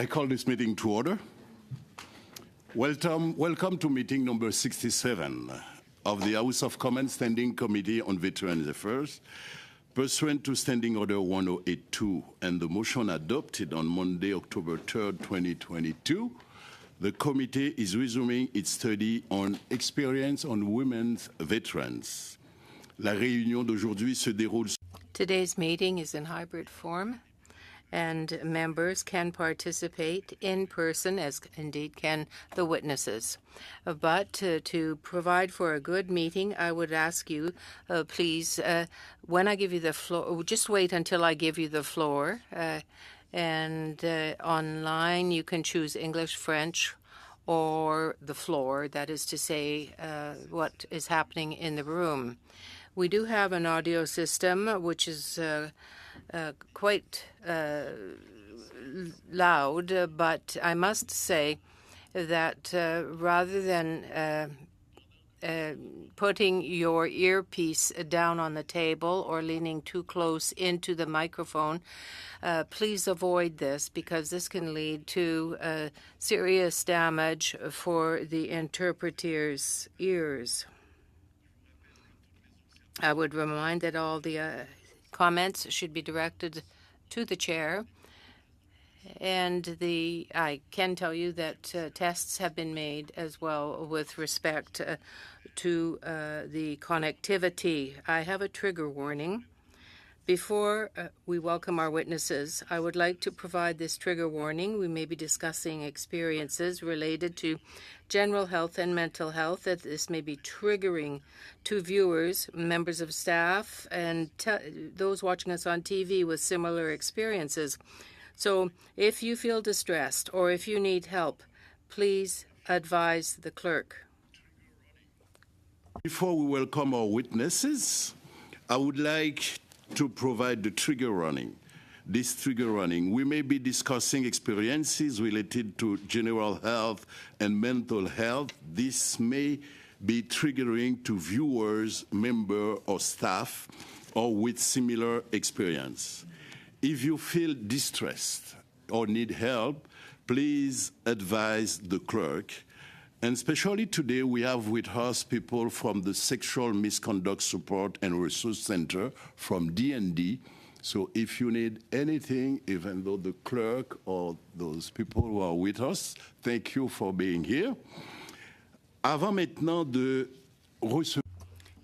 I call this meeting to order. Welcome to meeting number 67 of the House of Commons Standing Committee on Veterans Affairs. Pursuant to Standing Order 1082 and the motion adopted on Monday, October 3rd, 2022, the committee is resuming its study on experience on women's veterans. La réunion d'aujourd'hui se déroule. Today's meeting is in hybrid form, and members can participate in person, as indeed can the witnesses. But to provide for a good meeting, I would ask you, please, when I give you the floor, just wait until I give you the floor. And online, you can choose English, French, or the floor, that is to say, what is happening in the room. We do have an audio system, which is quite loud, but I must say that rather than putting your earpiece down on the table or leaning too close into the microphone, please avoid this, because this can lead to serious damage for the interpreter's ears. I would remind that all the comments should be directed to the chair. And I can tell you that tests have been made as well with respect to the connectivity. I have a trigger warning. Before we welcome our witnesses, I would like to provide this trigger warning. We may be discussing experiences related to general health and mental health, that this may be triggering to viewers, members of staff, and those watching us on TV with similar experiences. So if you feel distressed or if you need help, please advise the clerk. Before we welcome our witnesses, I would like to provide the trigger warning. This trigger warning, we may be discussing experiences related to general health and mental health. This may be triggering to viewers, members, or staff, or with similar experience. If you feel distressed or need help, please advise the clerk. And especially today, we have with us people from the Sexual Misconduct Support and Resource Center from D&D. So if you need anything, even though the clerk or those people who are with us, thank you for being here. Avant maintenant de recevoir.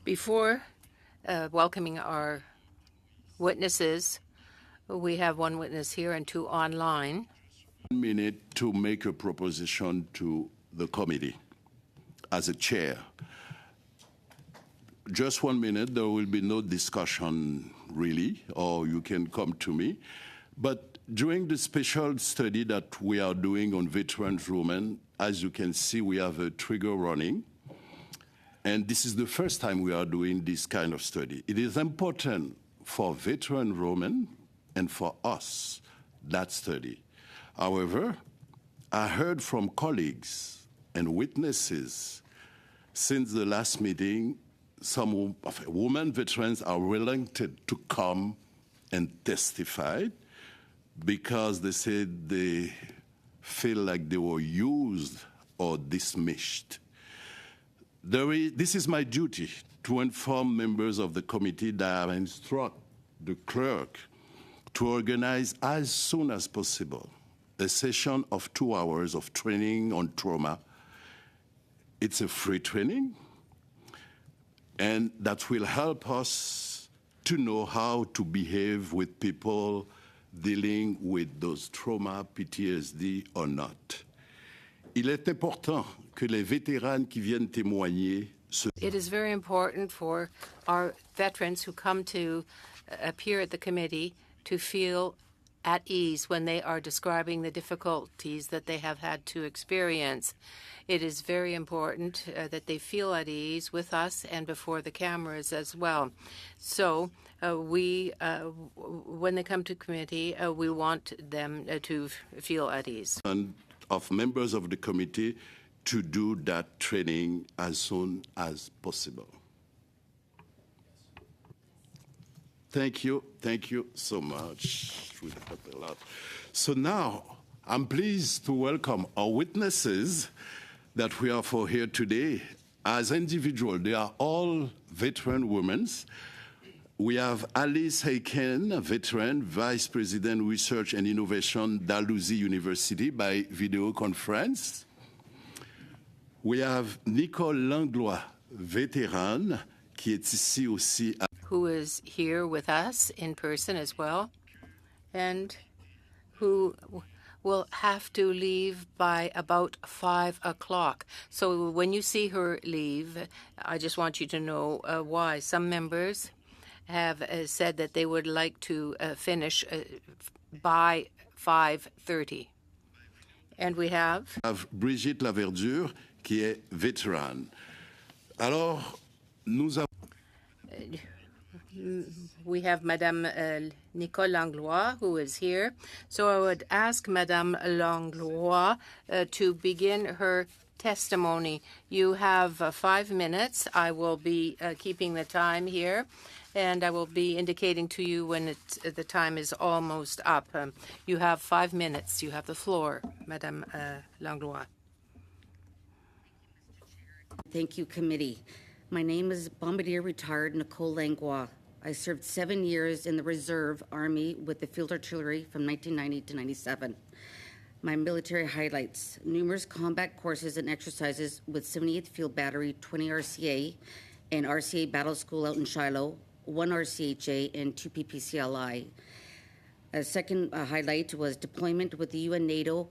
Before welcoming our witnesses, we have one witness here and two online. 1 minute to make a proposition to the committee as a chair. Just 1 minute, there will be no discussion really, or you can come to me. But during the special study that we are doing on veterans women, as you can see, we have a trigger warning. And this is the first time we are doing this kind of study. It is important for veteran women and for us, that study. However, I heard from colleagues and witnesses since the last meeting, some women veterans are reluctant to come and testify because they said they feel like they were used or dismissed. This is my duty to inform members of the committee that I instruct the clerk to organize as soon as possible a session of 2 hours of training on trauma. It's a free training, and that will help us to know how to behave with people dealing with those trauma, PTSD or not. Il est important que les vétérans qui viennent témoigner It is very important for our veterans who come to appear at the committee to feel at ease when they are describing the difficulties that they have had to experience. It is very important that they feel at ease with us and before the cameras as well. So when they come to committee, we want them to feel at ease. And of members of the committee to do that training as soon as possible. Thank you so much. We help a lot. So now I'm pleased to welcome our witnesses that we are for here today. As individuals, they are all veteran women. We have Alice Heiken, a veteran, Vice President Research and Innovation, Dalhousie University by video conference. We have Nicole Langlois, vétérane, qui est ici aussi. Who is here with us in person as well, and who will have to leave by about 5 o'clock. So when you see her leave, I just want you to know why. Some members have said that they would like to finish by 5:30. And we have Brigitte Laverdure, qui est vétérane. Alors, nous avons... We have Madame Nicole Langlois, who is here. So I would ask Madame Langlois to begin her testimony. You have 5 minutes. I will be keeping the time here, and I will be indicating to you when the time is almost up. You have 5 minutes. You have the floor, Madame Langlois. Thank you, committee. My name is Bombardier Retired Nicole Langlois. I served 7 years in the Reserve Army with the Field Artillery from 1990 to 97. My military highlights: numerous combat courses and exercises with 78th Field Battery, 20 RCA, and RCA Battle School out in Shiloh, 1 RCHA, and 2 PPCLI. A second highlight was deployment with the UN NATO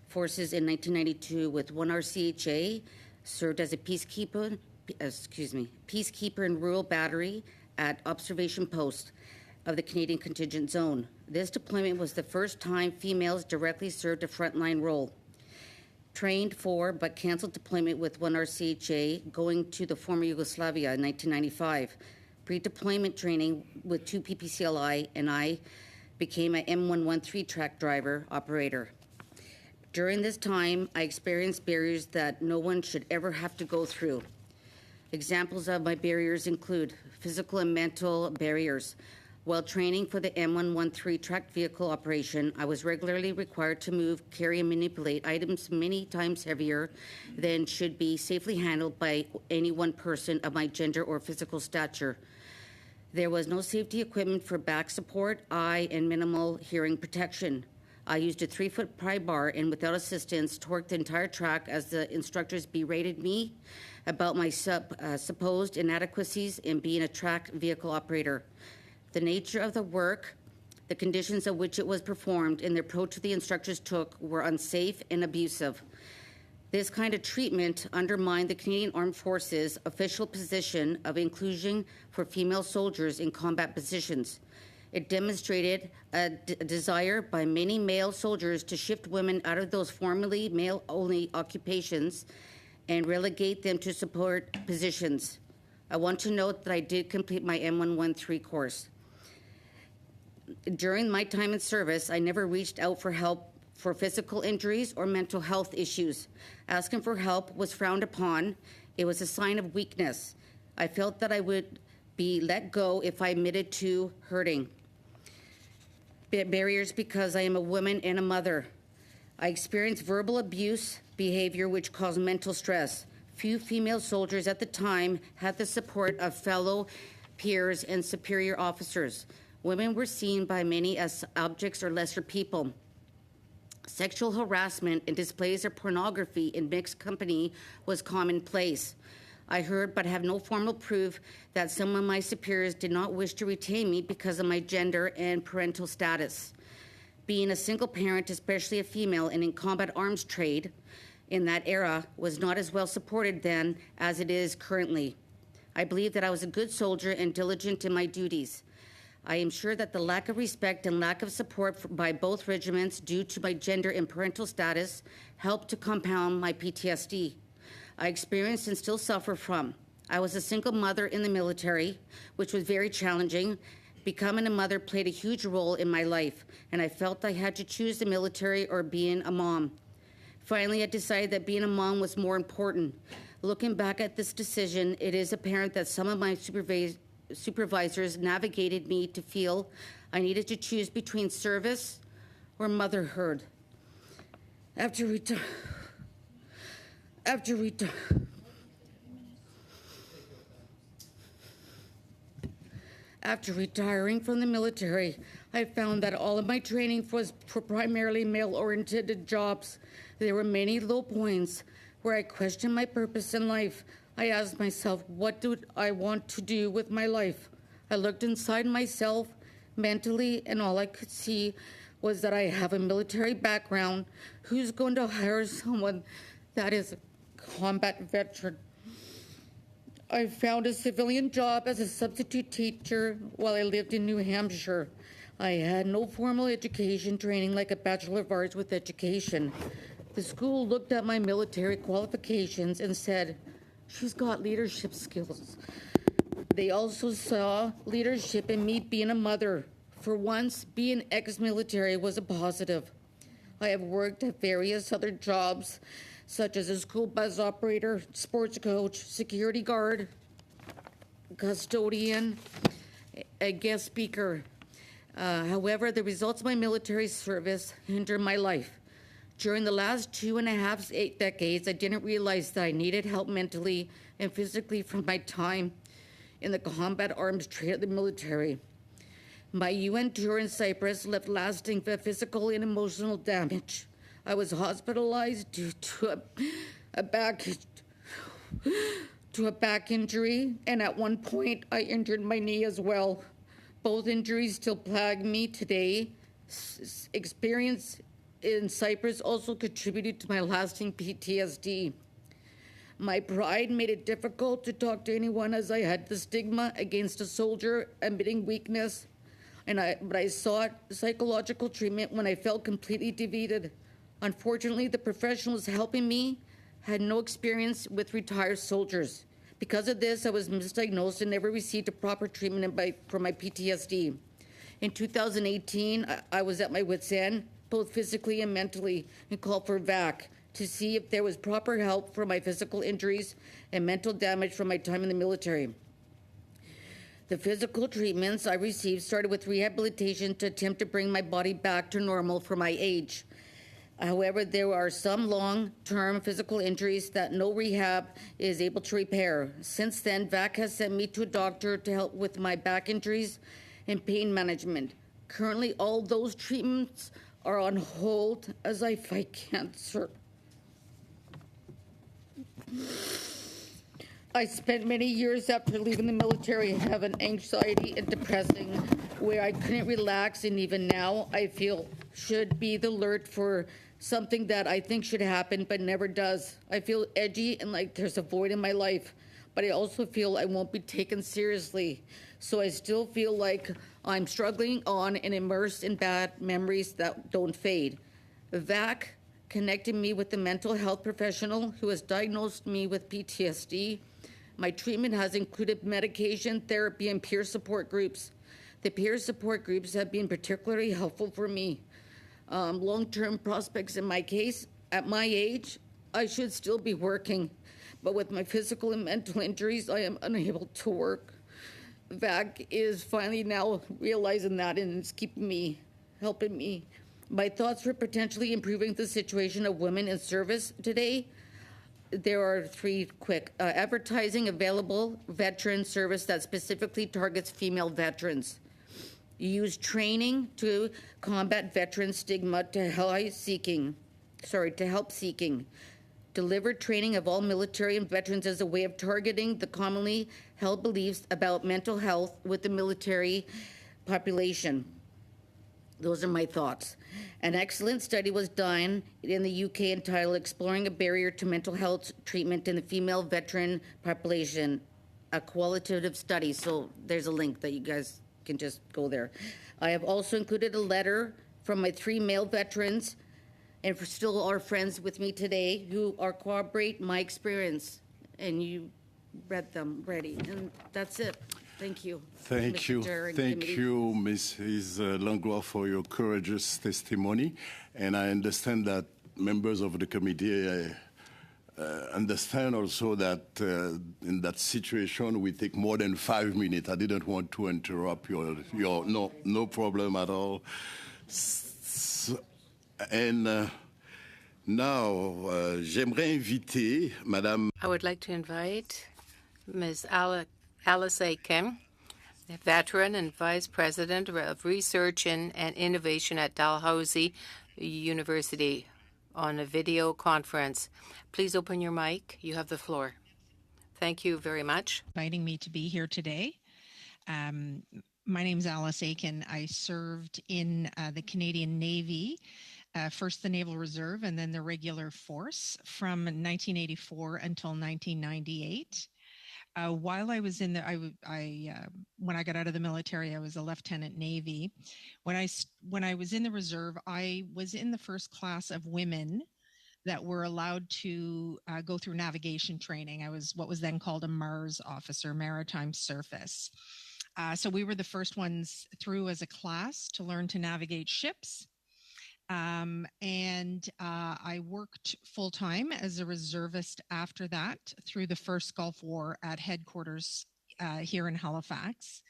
forces in 1992 with 1 RCHA, served as a peacekeeper in rural battery at observation post of the Canadian contingent zone. This deployment was the first time females directly served a frontline role. Trained for but canceled deployment with 1 RCHA going to the former Yugoslavia in 1995. Pre-deployment training with 2 PPCLI, and I became an M113 track driver operator. During this time, I experienced barriers that no one should ever have to go through. Examples of my barriers include physical and mental barriers. While training for the M113 tracked vehicle operation, I was regularly required to move, carry, and manipulate items many times heavier than should be safely handled by any one person of my gender or physical stature. There was no safety equipment for back support, eye, and minimal hearing protection. I used a 3-foot pry bar and without assistance torqued the entire track as the instructors berated me about my supposed inadequacies in being a track vehicle operator. The nature of the work, the conditions of which it was performed, and the approach the instructors took were unsafe and abusive. This kind of treatment undermined the Canadian Armed Forces' official position of inclusion for female soldiers in combat positions. It demonstrated a desire by many male soldiers to shift women out of those formerly male-only occupations and relegate them to support positions. I want to note that I did complete my M113 course. During my time in service, I never reached out for help for physical injuries or mental health issues. Asking for help was frowned upon. It was a sign of weakness. I felt that I would be let go if I admitted to hurting. Barriers because I am a woman and a mother. I experienced verbal abuse behavior which caused mental stress. Few female soldiers at the time had the support of fellow peers and superior officers. Women were seen by many as objects or lesser people. Sexual harassment and displays of pornography in mixed company was commonplace. I heard but have no formal proof that some of my superiors did not wish to retain me because of my gender and parental status. Being a single parent, especially a female, and in combat arms trade in that era was not as well supported then as it is currently. I believe that I was a good soldier and diligent in my duties. I am sure that the lack of respect and lack of support by both regiments due to my gender and parental status helped to compound my PTSD. I experienced and still suffer from. I was a single mother in the military, which was very challenging. Becoming a mother played a huge role in my life, and I felt I had to choose the military or being a mom. Finally, I decided that being a mom was more important. Looking back at this decision, it is apparent that some of my supervisors navigated me to feel I needed to choose between service or motherhood. After retiring from the military, I found that all of my training was for primarily male-oriented jobs. There were many low points where I questioned my purpose in life. I asked myself, what do I want to do with my life? I looked inside myself mentally, and all I could see was that I have a military background. Who's going to hire someone that is a combat veteran? I found a civilian job as a substitute teacher while I lived in New Hampshire. I had no formal education training like a Bachelor of Arts with education. The school looked at my military qualifications and said, she's got leadership skills. They also saw leadership in me being a mother. For once, being ex-military was a positive. I have worked at various other jobs, such as a school bus operator, sports coach, security guard, custodian, a guest speaker. However, the results of my military service hindered my life. During the last 2.5 decades, I didn't realize that I needed help mentally and physically from my time in the combat arms trade of the military. My UN tour in Cyprus left lasting physical and emotional damage. I was hospitalized due to a back injury, and at one point I injured my knee as well. Both injuries still plague me today. Experience in Cyprus also contributed to my lasting PTSD. My pride made it difficult to talk to anyone as I had the stigma against a soldier admitting weakness. But I sought psychological treatment when I felt completely defeated. Unfortunately, the professionals helping me had no experience with retired soldiers. Because of this, I was misdiagnosed and never received a proper treatment for my PTSD. In 2018, I was at my wit's end, both physically and mentally, and called for VAC to see if there was proper help for my physical injuries and mental damage from my time in the military. The physical treatments I received started with rehabilitation to attempt to bring my body back to normal for my age. However, there are some long-term physical injuries that no rehab is able to repair. Since then, VAC has sent me to a doctor to help with my back injuries and pain management. Currently, all those treatments are on hold as I fight cancer. I spent many years after leaving the military having anxiety and depressing, where I couldn't relax, and even now I feel should be the alert for something that I think should happen but never does. I feel edgy and like there's a void in my life, but I also feel I won't be taken seriously. So I still feel like I'm struggling on and immersed in bad memories that don't fade. VAC connected me with a mental health professional who has diagnosed me with PTSD. My treatment has included medication, therapy, and peer support groups. The peer support groups have been particularly helpful for me. Long-term prospects in my case, at my age, I should still be working, but with my physical and mental injuries, I am unable to work. VAC is finally now realizing that, and it's keeping me, helping me. My thoughts for potentially improving the situation of women in service today. There are 3 quick. Advertising available veteran service that specifically targets female veterans. Use training to combat veteran stigma to help seeking. Deliver training of all military and veterans as a way of targeting the commonly held beliefs about mental health with the military population. Those are my thoughts. An excellent study was done in the UK entitled Exploring a Barrier to Mental Health Treatment in the Female Veteran Population, a qualitative study. So there's a link that you guys can just go there. I have also included a letter from my 3 male veterans and still are friends with me today who are corroborate my experience. And you read them already. And that's it. Thank you. Thank you. Thank you, Mrs. Langlois, for your courageous testimony. And I understand that members of the committee understand also that in that situation, we take more than 5 minutes. I didn't want to interrupt your no problem at all. And Now, j'aimerais inviter Madame. I would like to invite Ms. Alice Aiken, veteran and vice president of research and innovation at Dalhousie University, on a video conference. Please open your mic. You have the floor. Thank you very much. Inviting me to be here today. My name is Alice Aiken. I served in the Canadian Navy, first the Naval Reserve and then the Regular Force from 1984 until 1998. While I was in when I got out of the military, I was a Lieutenant Navy. When I was in the reserve, I was in the first class of women that were allowed to go through navigation training. I was what was then called a MARS officer, Maritime Surface. So we were the first ones through as a class to learn to navigate ships. I worked full-time as a reservist after that through the first Gulf War at headquarters here in Halifax.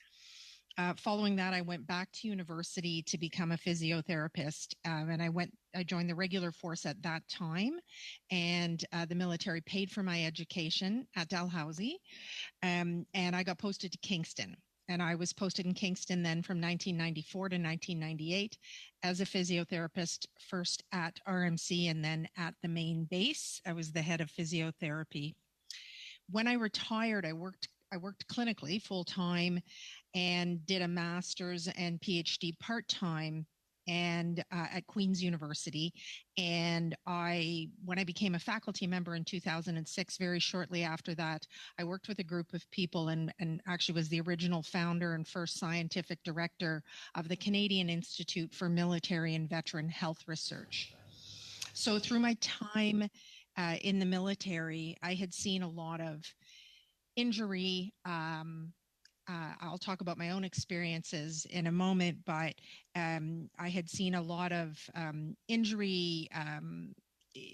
Following that, I went back to university to become a physiotherapist, and I joined the regular force at that time, and the military paid for my education at Dalhousie, and I got posted to Kingston. And I was posted in Kingston then from 1994 to 1998 as a physiotherapist, first at RMC and then at the main base. I was the head of physiotherapy. When I retired, I worked clinically full-time and did a master's and PhD part-time and at Queen's University. And when I became a faculty member in 2006, very shortly after that, I worked with a group of people and actually was the original founder and first scientific director of the Canadian Institute for Military and Veteran Health Research. So through my time in the military, I had seen a lot of injury. I'll talk about my own experiences in a moment, but I had seen a lot of injury,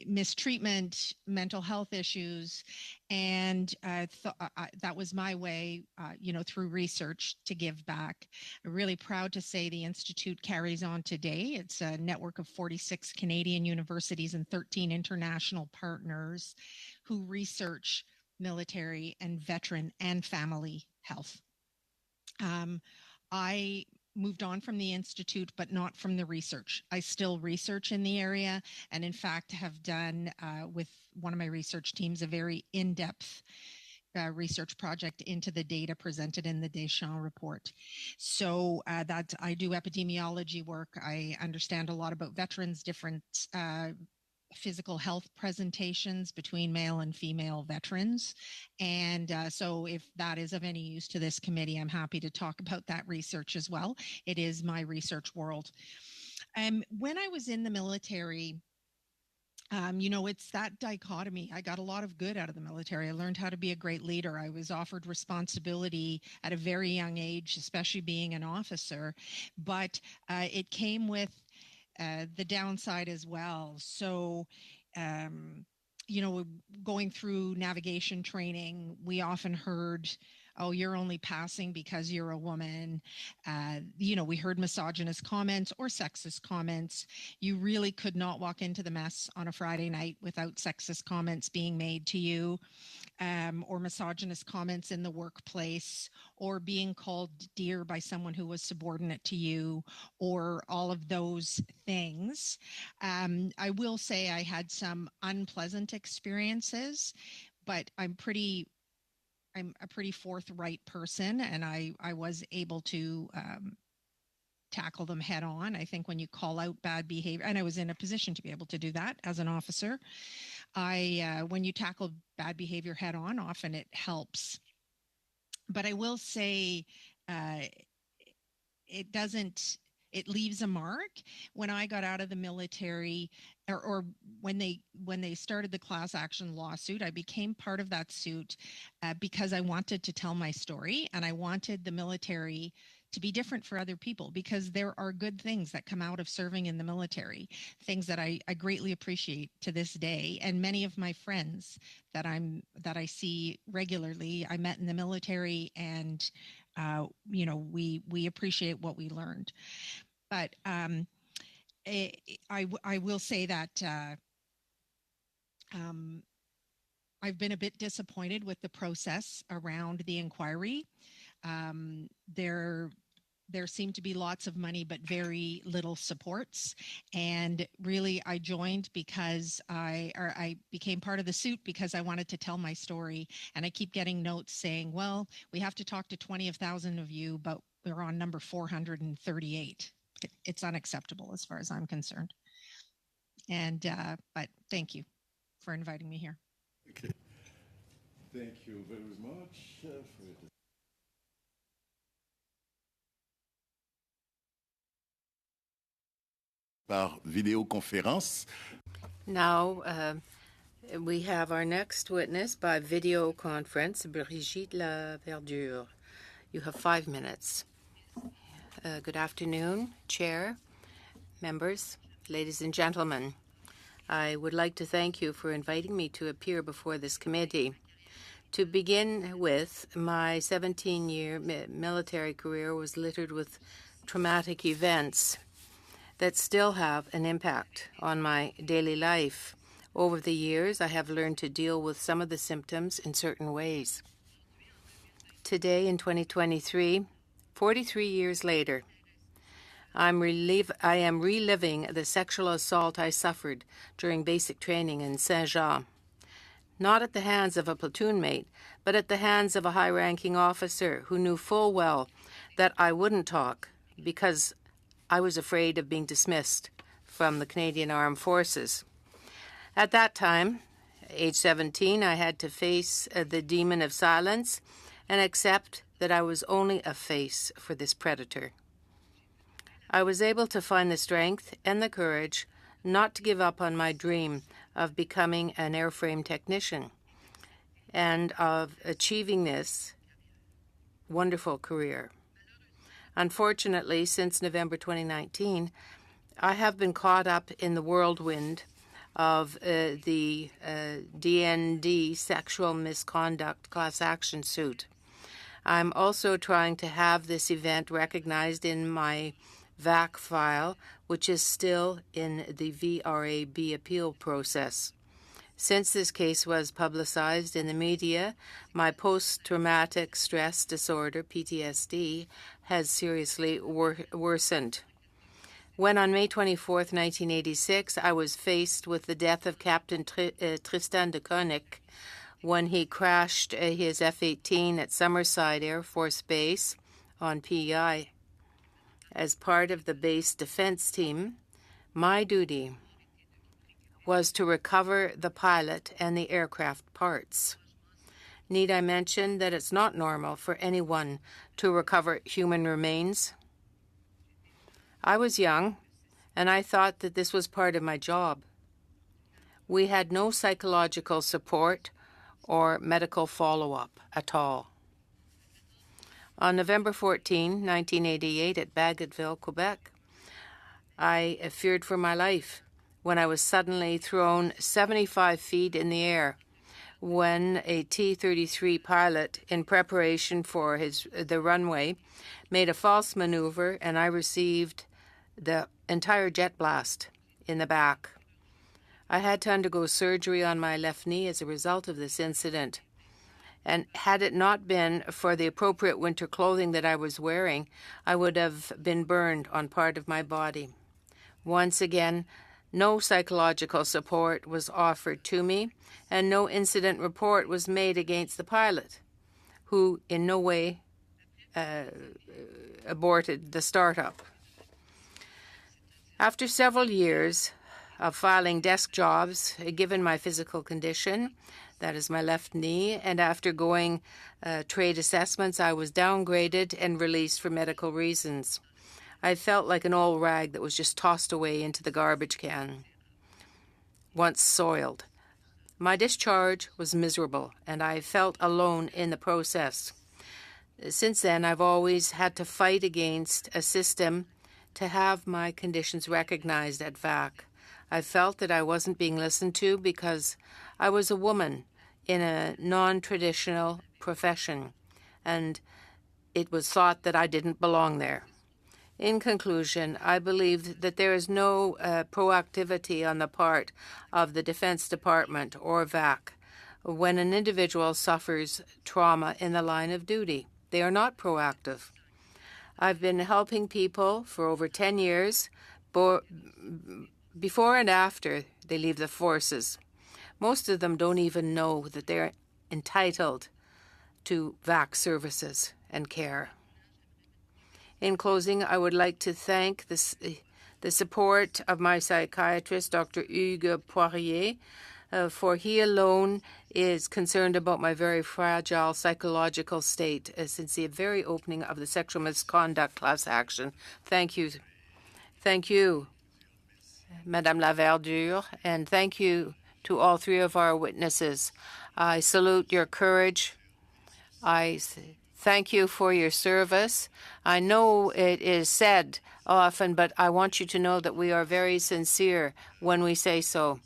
mistreatment, mental health issues, and that was my way, through research to give back. I'm really proud to say the Institute carries on today. It's a network of 46 Canadian universities and 13 international partners who research military and veteran and family health. I moved on from the Institute, but not from the research. I still research in the area, and in fact have done with one of my research teams a very in-depth research project into the data presented in the Deschamps report. So that I do epidemiology work. I understand a lot about veterans, different physical health presentations between male and female veterans. And so if that is of any use to this committee, I'm happy to talk about that research as well. It is my research world. When I was in the military, it's that dichotomy. I got a lot of good out of the military. I learned how to be a great leader. I was offered responsibility at a very young age, especially being an officer, but it came with the downside as well. So, going through navigation training, we often heard, oh, you're only passing because you're a woman. We heard misogynist comments or sexist comments. You really could not walk into the mess on a Friday night without sexist comments being made to you. Or misogynist comments in the workplace, or being called dear by someone who was subordinate to you, or all of those things. I will say I had some unpleasant experiences, but I'm a pretty forthright person, and I was able to tackle them head on. I think when you call out bad behavior, and I was in a position to be able to do that as an officer, when you tackle bad behavior head on, often it helps. But I will say it leaves a mark. When I got out of the military, or when they started the class action lawsuit, I became part of that suit because I wanted to tell my story, and I wanted the military to be different for other people, because there are good things that come out of serving in the military, things that I greatly appreciate to this day. And many of my friends that I see regularly, I met in the military, and we appreciate what we learned. But I will say that I've been a bit disappointed with the process around the inquiry. There seemed to be lots of money, but very little supports. And really, I joined because I became part of the suit because I wanted to tell my story. And I keep getting notes saying, well, we have to talk to 20,000 of you, but we're on number 438. It's unacceptable as far as I'm concerned. And, but thank you for inviting me here. Okay. Thank you very much for this. Par vidéoconférence. Now, we have our next witness by video conference, Brigitte Laverdure. You have 5 minutes. Good afternoon, Chair, members, ladies and gentlemen. I would like to thank you for inviting me to appear before this committee. To begin with, my 17-year military career was littered with traumatic events that still have an impact on my daily life. Over the years, I have learned to deal with some of the symptoms in certain ways. Today, in 2023, 43 years later, I am reliving the sexual assault I suffered during basic training in Saint-Jean. Not at the hands of a platoon mate, but at the hands of a high-ranking officer who knew full well that I wouldn't talk because I was afraid of being dismissed from the Canadian Armed Forces. At that time, age 17, I had to face the demon of silence and accept that I was only a face for this predator. I was able to find the strength and the courage not to give up on my dream of becoming an airframe technician and of achieving this wonderful career. Unfortunately, since November 2019, I have been caught up in the whirlwind of the DND sexual misconduct class action suit. I'm also trying to have this event recognized in my VAC file, which is still in the VRAB appeal process. Since this case was publicized in the media, my post-traumatic stress disorder, PTSD, has seriously worsened. When on May 24, 1986, I was faced with the death of Captain Tristan de Koenig when he crashed his F-18 at Summerside Air Force Base on PEI. As part of the base defense team, my duty was to recover the pilot and the aircraft parts. Need I mention that it's not normal for anyone to recover human remains? I was young, and I thought that this was part of my job. We had no psychological support or medical follow-up at all. On November 14, 1988, at Bagotville, Quebec, I feared for my life when I was suddenly thrown 75 feet in the air when a T-33 pilot, in preparation for the runway, made a false maneuver, and I received the entire jet blast in the back. I had to undergo surgery on my left knee as a result of this incident. And had it not been for the appropriate winter clothing that I was wearing, I would have been burned on part of my body. Once again, no psychological support was offered to me, and no incident report was made against the pilot, who in no way aborted the startup. After several years of filing desk jobs, given my physical condition, that is my left knee, and after going trade assessments, I was downgraded and released for medical reasons. I felt like an old rag that was just tossed away into the garbage can, once soiled. My discharge was miserable, and I felt alone in the process. Since then, I've always had to fight against a system to have my conditions recognized at VAC. I felt that I wasn't being listened to because I was a woman in a non-traditional profession, and it was thought that I didn't belong there. In conclusion, I believe that there is no proactivity on the part of the Defense Department or VAC when an individual suffers trauma in the line of duty. They are not proactive. I've been helping people for over 10 years before and after they leave the forces. Most of them don't even know that they're entitled to VAC services and care. In closing, I would like to thank the support of my psychiatrist, Dr. Hugues Poirier, for he alone is concerned about my very fragile psychological state since the very opening of the sexual misconduct class action. Thank you. Thank you, Madame Laverdure, and thank you to all three of our witnesses. I salute your courage. I thank you for your service. I know it is said often, but I want you to know that we are very sincere when we say so.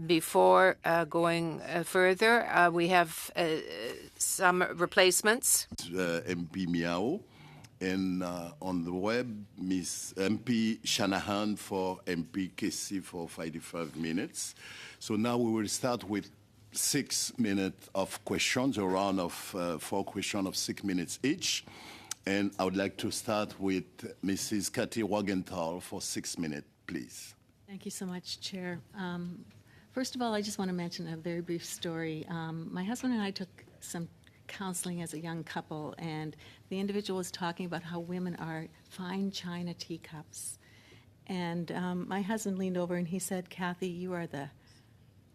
Before going further, we have some replacements. MP Miao, and on the web, Miss MP Shanahan for MP Casey for 55 minutes. So now we will start with 6 minutes of questions, a round of 4 questions of 6 minutes each. And I would like to start with Mrs. Kathy Wagenthal for 6 minutes, please. Thank you so much, Chair. First of all, I just want to mention a very brief story. My husband and I took some counseling as a young couple, and the individual was talking about how women are fine china teacups. And my husband leaned over and he said, "Kathy, you are the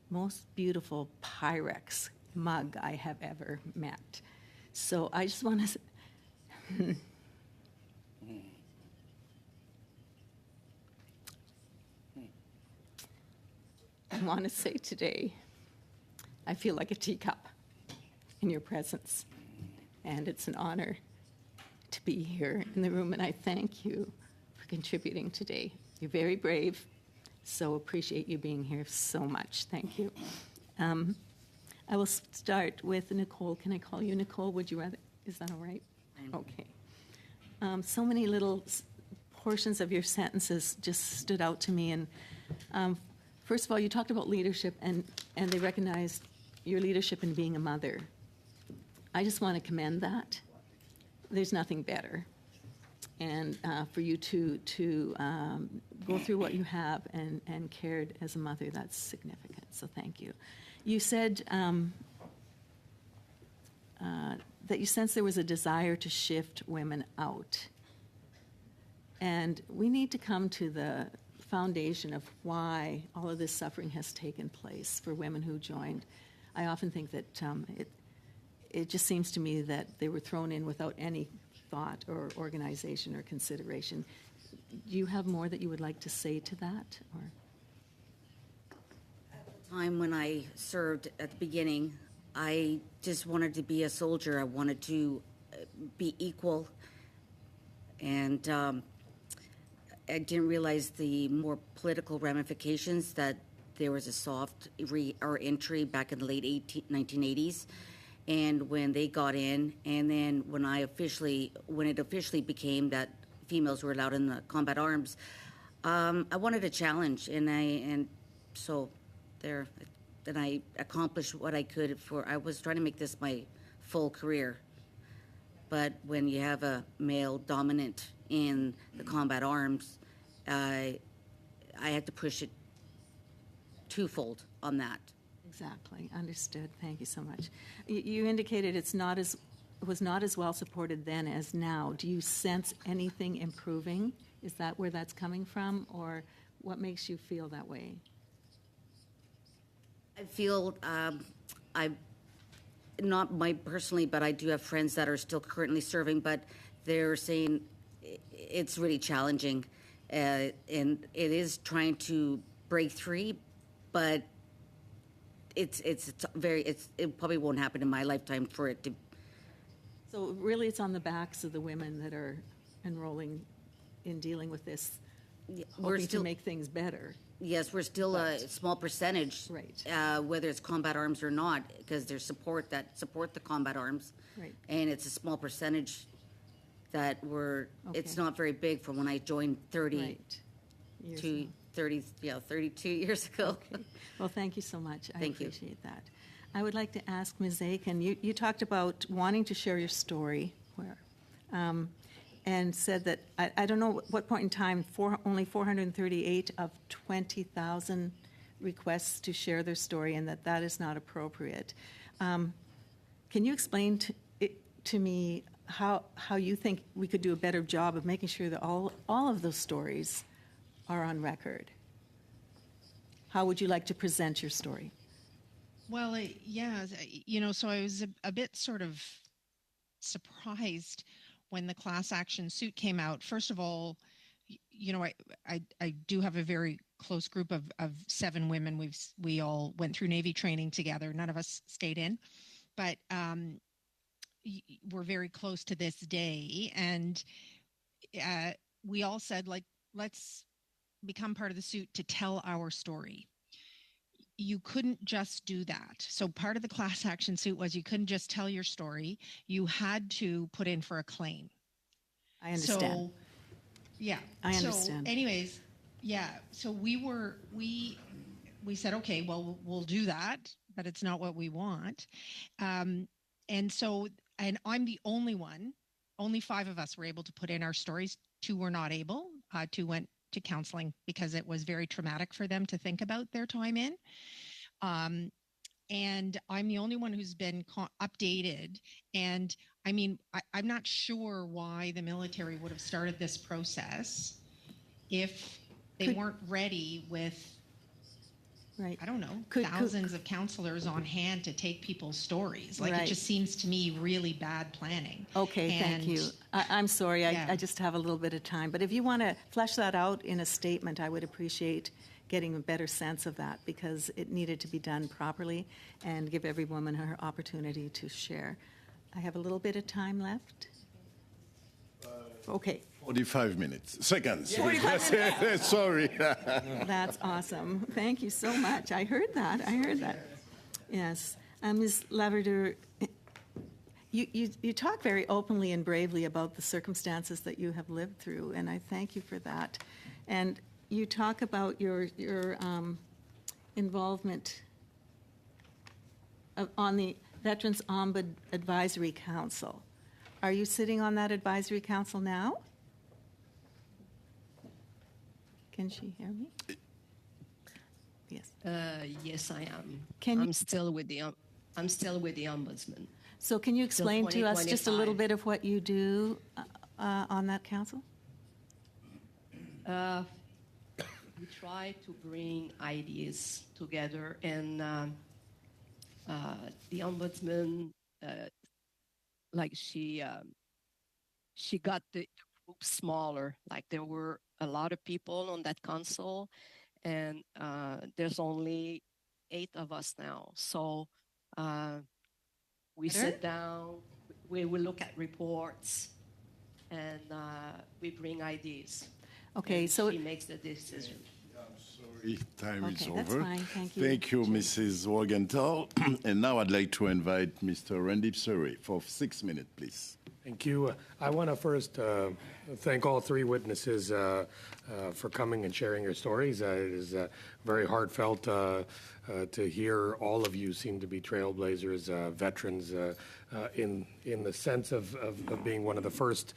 most beautiful Pyrex mug I have ever met." So I just want to I want to say today, I feel like a teacup in your presence, and it's an honor to be here in the room, and I thank you for contributing today. You're very brave, so appreciate you being here so much. Thank you. I will start with Nicole. Can I call you Nicole? Would you rather? Is that all right? Okay. So many little portions of your sentences just stood out to me, and first of all, you talked about leadership, and they recognized your leadership in being a mother. I just want to commend that. There's nothing better. And for you to go through what you have and cared as a mother, that's significant. So thank you. You said that you sensed there was a desire to shift women out. And we need to come to the foundation of why all of this suffering has taken place for women who joined. I often think that it just seems to me that they were thrown in without any thought or organization or consideration. Do you have more that you would like to say to that? Or? At the time when I served at the beginning, I just wanted to be a soldier. I wanted to be equal, and I didn't realize the more political ramifications, that there was a soft entry back in the late 1980s. And when they got in, and then when it officially became that females were allowed in the combat arms, I wanted a challenge, and so there, then I accomplished what I could. I was trying to make this my full career, but when you have a male dominant in the combat arms, I had to push it twofold on that. Exactly. Understood. Thank you so much. You indicated it was not as well supported then as now. Do you sense anything improving? Is that where that's coming from, or what makes you feel that way? I feel not my personally, but I do have friends that are still currently serving, but they're saying it's really challenging, and it is trying to break free, but it probably won't happen in my lifetime for it to. So really, it's on the backs of the women that are enrolling in dealing with this, hoping to make things better. Yes, we're still a small percentage, right? Whether it's combat arms or not, because there's support that support the combat arms, right? And it's a small percentage that were, it's not very big from when I joined Right. Years ago. 32 years ago. Okay. Well, thank you so much. I Thank you. appreciate that. I would like to ask Ms. Aiken, you talked about wanting to share your story, and said that, I don't know what point in time, only 438 of 20,000 requests to share their story, and that is not appropriate. Can you explain to me how you think we could do a better job of making sure that all of those stories are on record? How would you like to present your story? Well, so I was a bit sort of surprised when the class action suit came out. First of all, I do have a very close group of 7 women. We all went through Navy training together. None of us stayed in, but we're very close to this day. And we all said, like, let's become part of the suit to tell our story. You couldn't just do that. So part of the class action suit was you couldn't just tell your story. You had to put in for a claim. I understand. So, yeah. I understand. So anyways, yeah. So we said, okay, well, we'll do that, but it's not what we want. And I'm the only one. Only 5 of us were able to put in our stories. 2 were not able. 2 went to counseling because it was very traumatic for them to think about their time in. And I'm the only one who's been updated. And I mean, I'm not sure why the military would have started this process if they weren't ready with, right. I don't know, thousands of counselors on hand to take people's stories. Like, right. It just seems to me really bad planning. Okay, thank you. I'm sorry, Yeah. I just have a little bit of time. But if you want to flesh that out in a statement, I would appreciate getting a better sense of that, because it needed to be done properly and give every woman her opportunity to share. I have a little bit of time left. Okay. 45 minutes. Seconds. 45 minutes. Sorry. That's awesome. Thank you so much. I heard that. Yes. Ms. Laverdure, you talk very openly and bravely about the circumstances that you have lived through, and I thank you for that. And you talk about your involvement on the Veterans Ombudsman Advisory Council. Are you sitting on that advisory council now? Can she hear me? Yes. Yes, I am. I'm still with the ombudsman. So can you explain to us just a little bit of what you do on that council? We try to bring ideas together, and the ombudsman, she got the group smaller. Like, there were a lot of people on that council, and there's only 8 of us now. So we sit down, we will look at reports, and we bring ideas. Okay, and so she makes the decision. Sorry, time is okay, over. that's fine. Thank you. Thank you, Mrs. Morgenthau. And now I'd like to invite Mr. Randeep Suri for 6 minutes, please. Thank you. I want to first thank all 3 witnesses for coming and sharing your stories. It is very heartfelt to hear all of you seem to be trailblazers, veterans, in the sense of being one of the first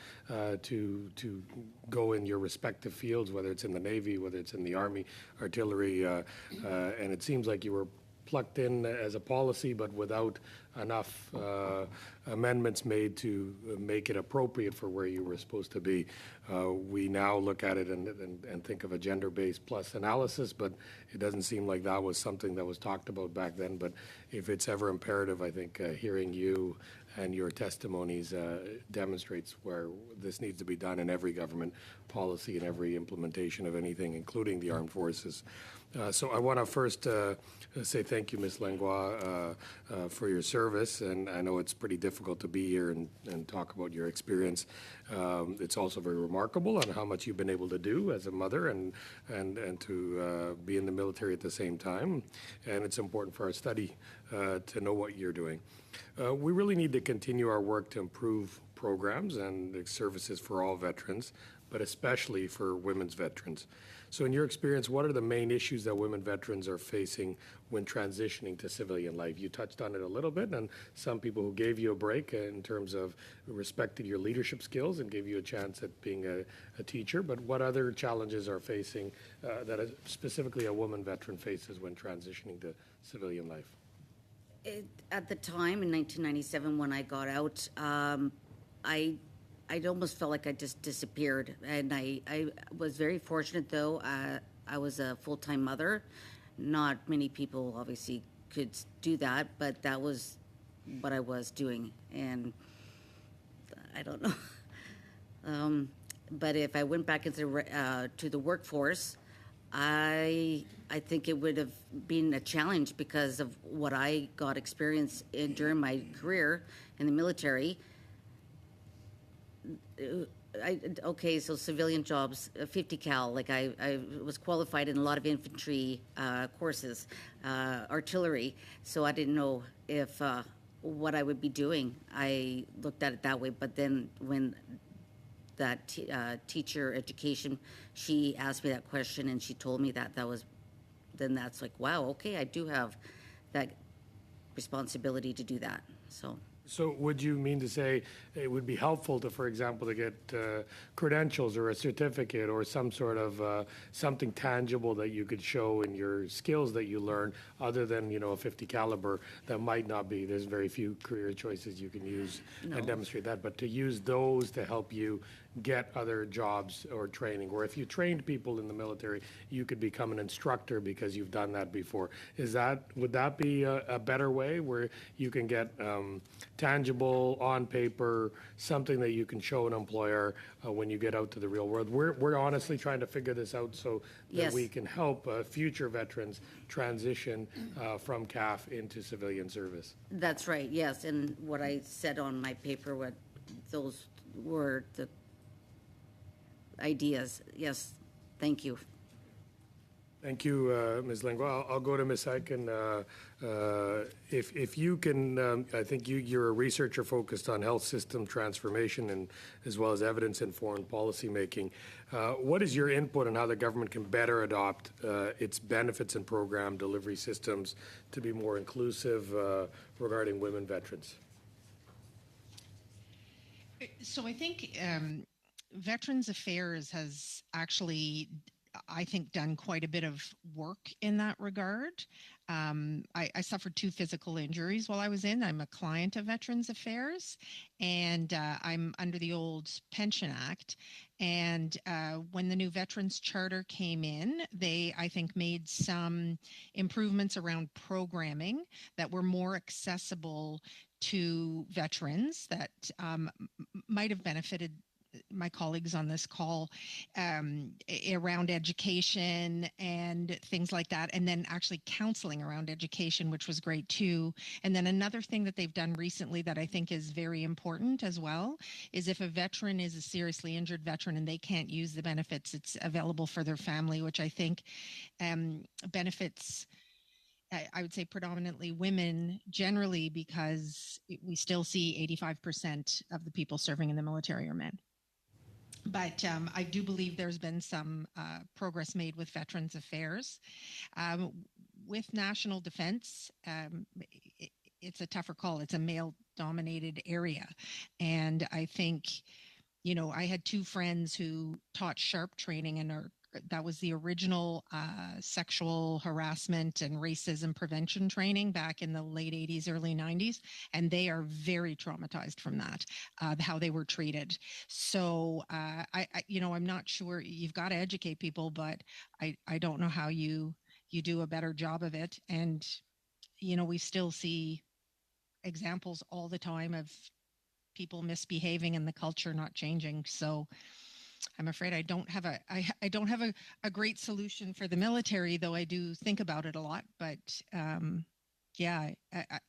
to go in your respective fields, whether it's in the Navy, whether it's in the Army, artillery, and it seems like you were plucked in as a policy, but without enough amendments made to make it appropriate for where you were supposed to be. We now look at it and think of a gender-based plus analysis, but it doesn't seem like that was something that was talked about back then. But if it's ever imperative, I think hearing you and your testimonies demonstrates where this needs to be done in every government policy and every implementation of anything, including the armed forces. So I want to first say thank you, Ms. Langlois, for your service, and I know it's pretty difficult difficult to be here and talk about your experience. It's also very remarkable on how much you've been able to do as a mother and to be in the military at the same time. And it's important for our study to know what you're doing. We really need to continue our work to improve programs and services for all veterans, but especially for women's veterans. So in your experience, what are the main issues that women veterans are facing when transitioning to civilian life? You touched on it a little bit, and some people who gave you a break in terms of respected your leadership skills and gave you a chance at being a teacher, but what other challenges are facing that specifically a woman veteran faces when transitioning to civilian life? At the time in 1997 when I got out, I almost felt like I just disappeared. And I was very fortunate, though. I was a full-time mother. Not many people, obviously, could do that, but that was what I was doing. And I don't know. But if I went back into to the workforce, I think it would have been a challenge because of what I got experience in during my career in the military. So civilian jobs, 50 cal, like I was qualified in a lot of infantry courses, artillery, so I didn't know if what I would be doing. I looked at it that way, but then when that teacher education, she asked me that question and she told me then that's like, wow, okay, I do have that responsibility to do that, so. So would you mean to say it would be helpful to, for example, to get credentials or a certificate or some sort of something tangible that you could show in your skills that you learn, other than, a 50 caliber that might not be, there's very few career choices you can use and demonstrate that, but to use those to help you get other jobs or training, or if you trained people in the military, you could become an instructor because you've done that before. Would that be a better way where you can get tangible, on paper, something that you can show an employer when you get out to the real world? We're honestly trying to figure this out so that we can help future veterans transition from CAF into civilian service. That's right, yes, and what I said on my paper, what those were the ideas. Yes, thank you. Thank you, Ms. Langlois. I'll go to Ms. Eichen. If you can, I think you're a researcher focused on health system transformation and as well as evidence-informed policy making. What is your input on how the government can better adopt its benefits and program delivery systems to be more inclusive regarding women veterans? So I think Veterans Affairs has actually, I think, done quite a bit of work in that regard. I suffered 2 physical injuries while I was in. I'm a client of Veterans Affairs, and I'm under the old Pension Act. And when the new Veterans Charter came in, they, I think, made some improvements around programming that were more accessible to veterans that might have benefited my colleagues on this call around education and things like that, and then actually counseling around education, which was great too. And then another thing that they've done recently that I think is very important as well is if a veteran is a seriously injured veteran and they can't use the benefits, it's available for their family, which I think benefits, I would say, predominantly women generally, because we still see 85% of the people serving in the military are men. But I do believe there's been some progress made with Veterans Affairs. With national defense, it's a tougher call. It's a male-dominated area. And I think, I had 2 friends who taught SHARP training and that was the original sexual harassment and racism prevention training back in the late 80s, early 90s. And they are very traumatized from that, how they were treated. So, I'm not sure. You've got to educate people, but I don't know how you do a better job of it. And, we still see examples all the time of people misbehaving and the culture not changing. So I'm afraid I don't have a great solution for the military, though I do think about it a lot. But yeah,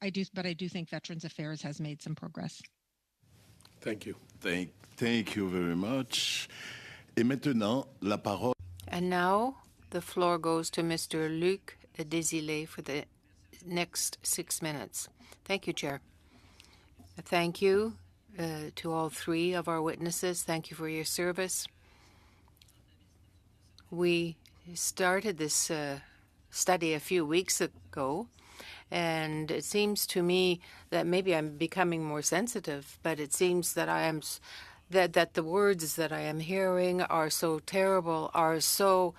I do, but I do think Veterans Affairs has made some progress. Thank you. Thank you very much. Et maintenant, la parole. And now the floor goes to Mr. Luc Desilets for the next 6 minutes. Thank you, Chair. Thank you to all three of our witnesses. Thank you for your service. We started this study a few weeks ago, and it seems to me that maybe I'm becoming more sensitive, but it seems that I am that the words that I am hearing are so terrible, are so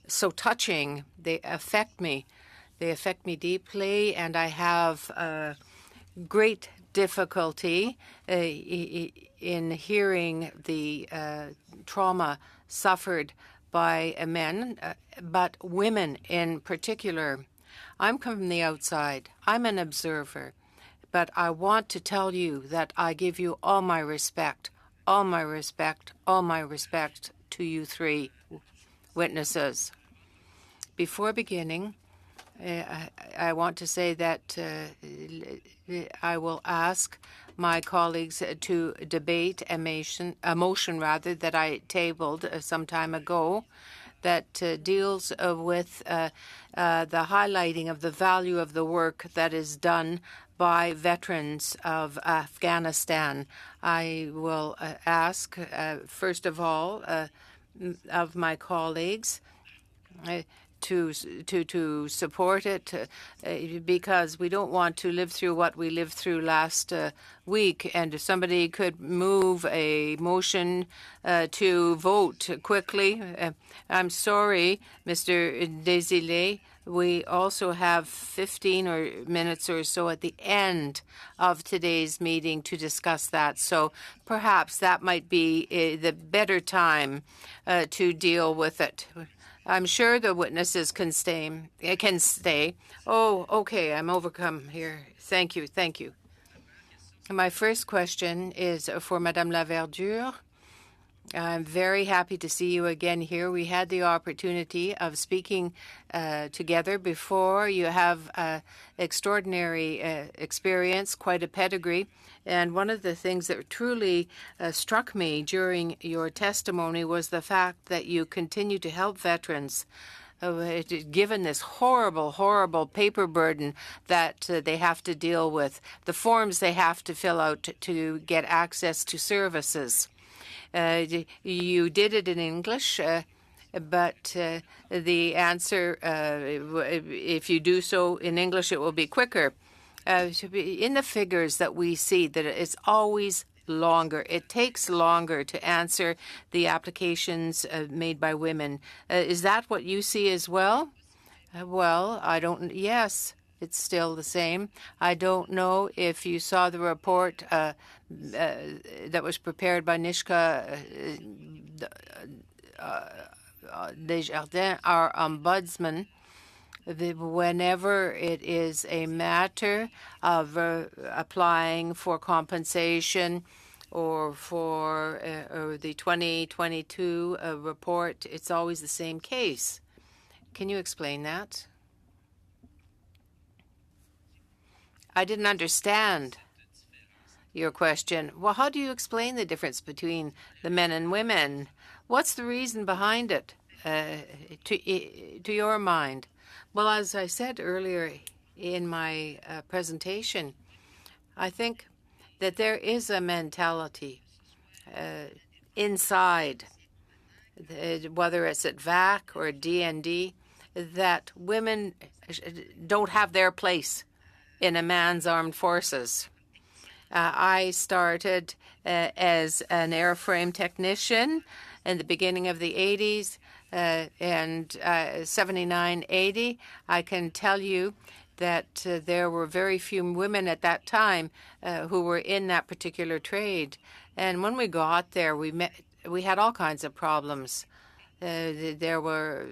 so touching. They affect me. They affect me deeply, and I have great difficulty in hearing the trauma suffered by men, but women in particular. I'm from the outside. I'm an observer. But I want to tell you that I give you all my respect, all my respect, all my respect to you three witnesses. Before beginning, I want to say that I will ask my colleagues to debate a motion rather that I tabled some time ago that deals with the highlighting of the value of the work that is done by veterans of Afghanistan. I will ask, first of all, of my colleagues to support it because we don't want to live through what we lived through last week. And if somebody could move a motion to vote quickly. I'm sorry, Mr. Desilets. We also have 15 minutes or so at the end of today's meeting to discuss that. So perhaps that might be the better time to deal with it. I'm sure the witnesses can stay. Oh, okay, I'm overcome here. Thank you, thank you. My first question is for Madame Laverdure. I'm very happy to see you again here. We had the opportunity of speaking together before. You have extraordinary experience, quite a pedigree. And one of the things that truly struck me during your testimony was the fact that you continue to help veterans given this horrible, horrible paper burden that they have to deal with, the forms they have to fill out to get access to services. You did it in English, but the answer, if you do so in English, it will be quicker. In the figures that we see, that it's always longer. It takes longer to answer the applications made by women. Is that what you see as well? Well, I don't. Yes, it's still the same. I don't know if you saw the report that was prepared by Nishka Desjardins, our ombudsman. Whenever it is a matter of applying for compensation or for the 2022 report, it's always the same case. Can you explain that? I didn't understand your question. Well, how do you explain the difference between the men and women? What's the reason behind it, to your mind? Well, as I said earlier in my presentation, I think that there is a mentality inside, whether it's at VAC or DND, that women don't have their place in a man's armed forces. I started as an airframe technician in the beginning of the 80s, and 79, 80. I can tell you that there were very few women at that time who were in that particular trade. And when we got there, we had all kinds of problems. There was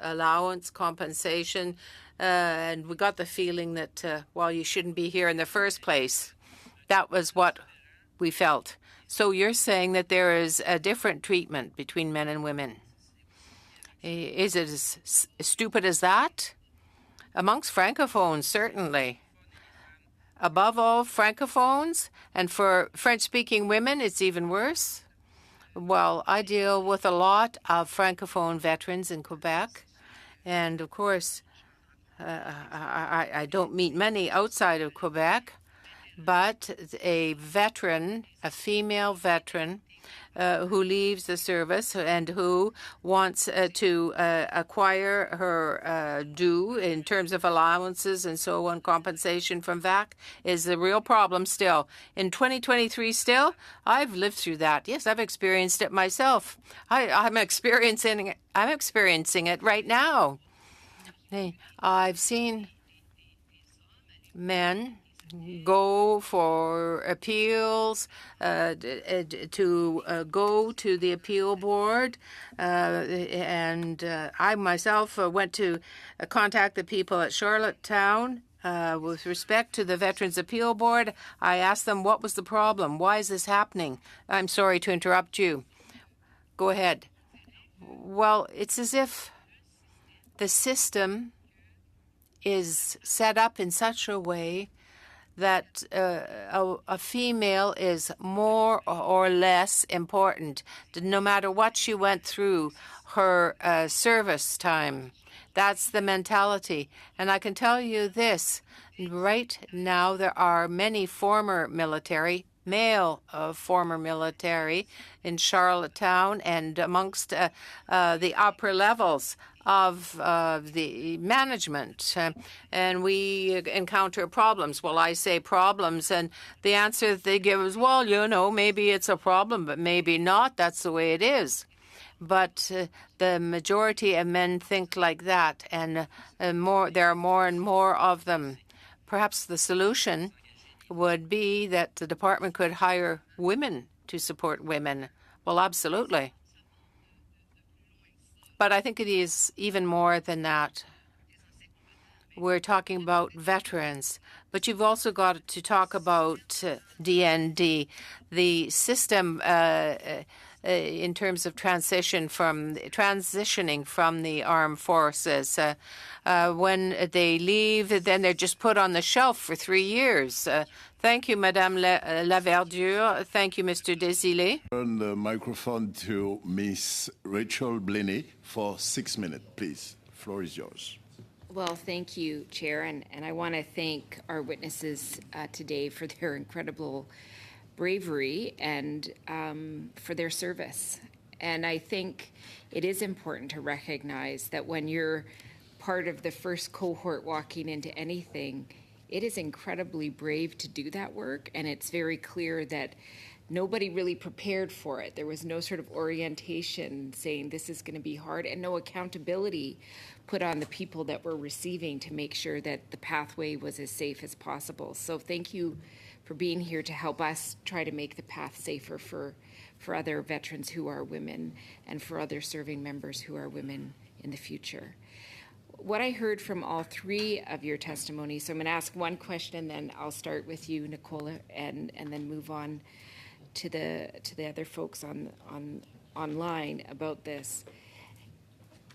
allowance, compensation, and we got the feeling that, well, you shouldn't be here in the first place. That was what we felt. So you're saying that there is a different treatment between men and women. Is it as stupid as that? amongst Francophones, certainly. Above all, Francophones, and for French-speaking women, it's even worse. Well, I deal with a lot of Francophone veterans in Quebec, and of course, I don't meet many outside of Quebec, but a veteran, a female veteran, who leaves the service and who wants to acquire her due in terms of allowances and so on, compensation from VAC, is the real problem still. In 2023 still, I've lived through that. Yes, I've experienced it myself. I'm experiencing it right now. Hey, I've seen men go for appeals, to go to the appeal board. And I myself went to contact the people at Charlottetown. With respect to the Veterans Appeal Board, I asked them what was the problem. Why is this happening? I'm sorry to interrupt you. Go ahead. Well, it's as if the system is set up in such a way that a female is more or less important, no matter what she went through her service time. That's the mentality. And I can tell you this, right now there are many former military, male former military in Charlottetown and amongst the upper levels of the management, and we encounter problems. Well, I say problems, and the answer that they give is, well, maybe it's a problem, but maybe not. That's the way it is. But the majority of men think like that, and there are more and more of them. Perhaps the solution would be that the department could hire women to support women. Well, absolutely. But I think it is even more than that. We're talking about veterans, but you've also got to talk about DND, the system in terms of transitioning from the armed forces. When they leave, then they're just put on the shelf for 3 years. Thank you, Madame Laverdure. Thank you, Mr. Desilets. Turn the microphone to Miss Rachel Blaney for 6 minutes, please. The floor is yours. Well, thank you, Chair, and I want to thank our witnesses today for their incredible bravery and for their service. And I think it is important to recognize that when you're part of the first cohort walking into anything, it is incredibly brave to do that work, and it's very clear that nobody really prepared for it. There was no sort of orientation saying this is going to be hard, and no accountability put on the people that were receiving to make sure that the pathway was as safe as possible. So thank you for being here to help us try to make the path safer for other veterans who are women and for other serving members who are women in the future. What I heard from all three of your testimonies, so I'm going to ask one question, then I'll start with you, Nicola, and then move on to the other folks online about this.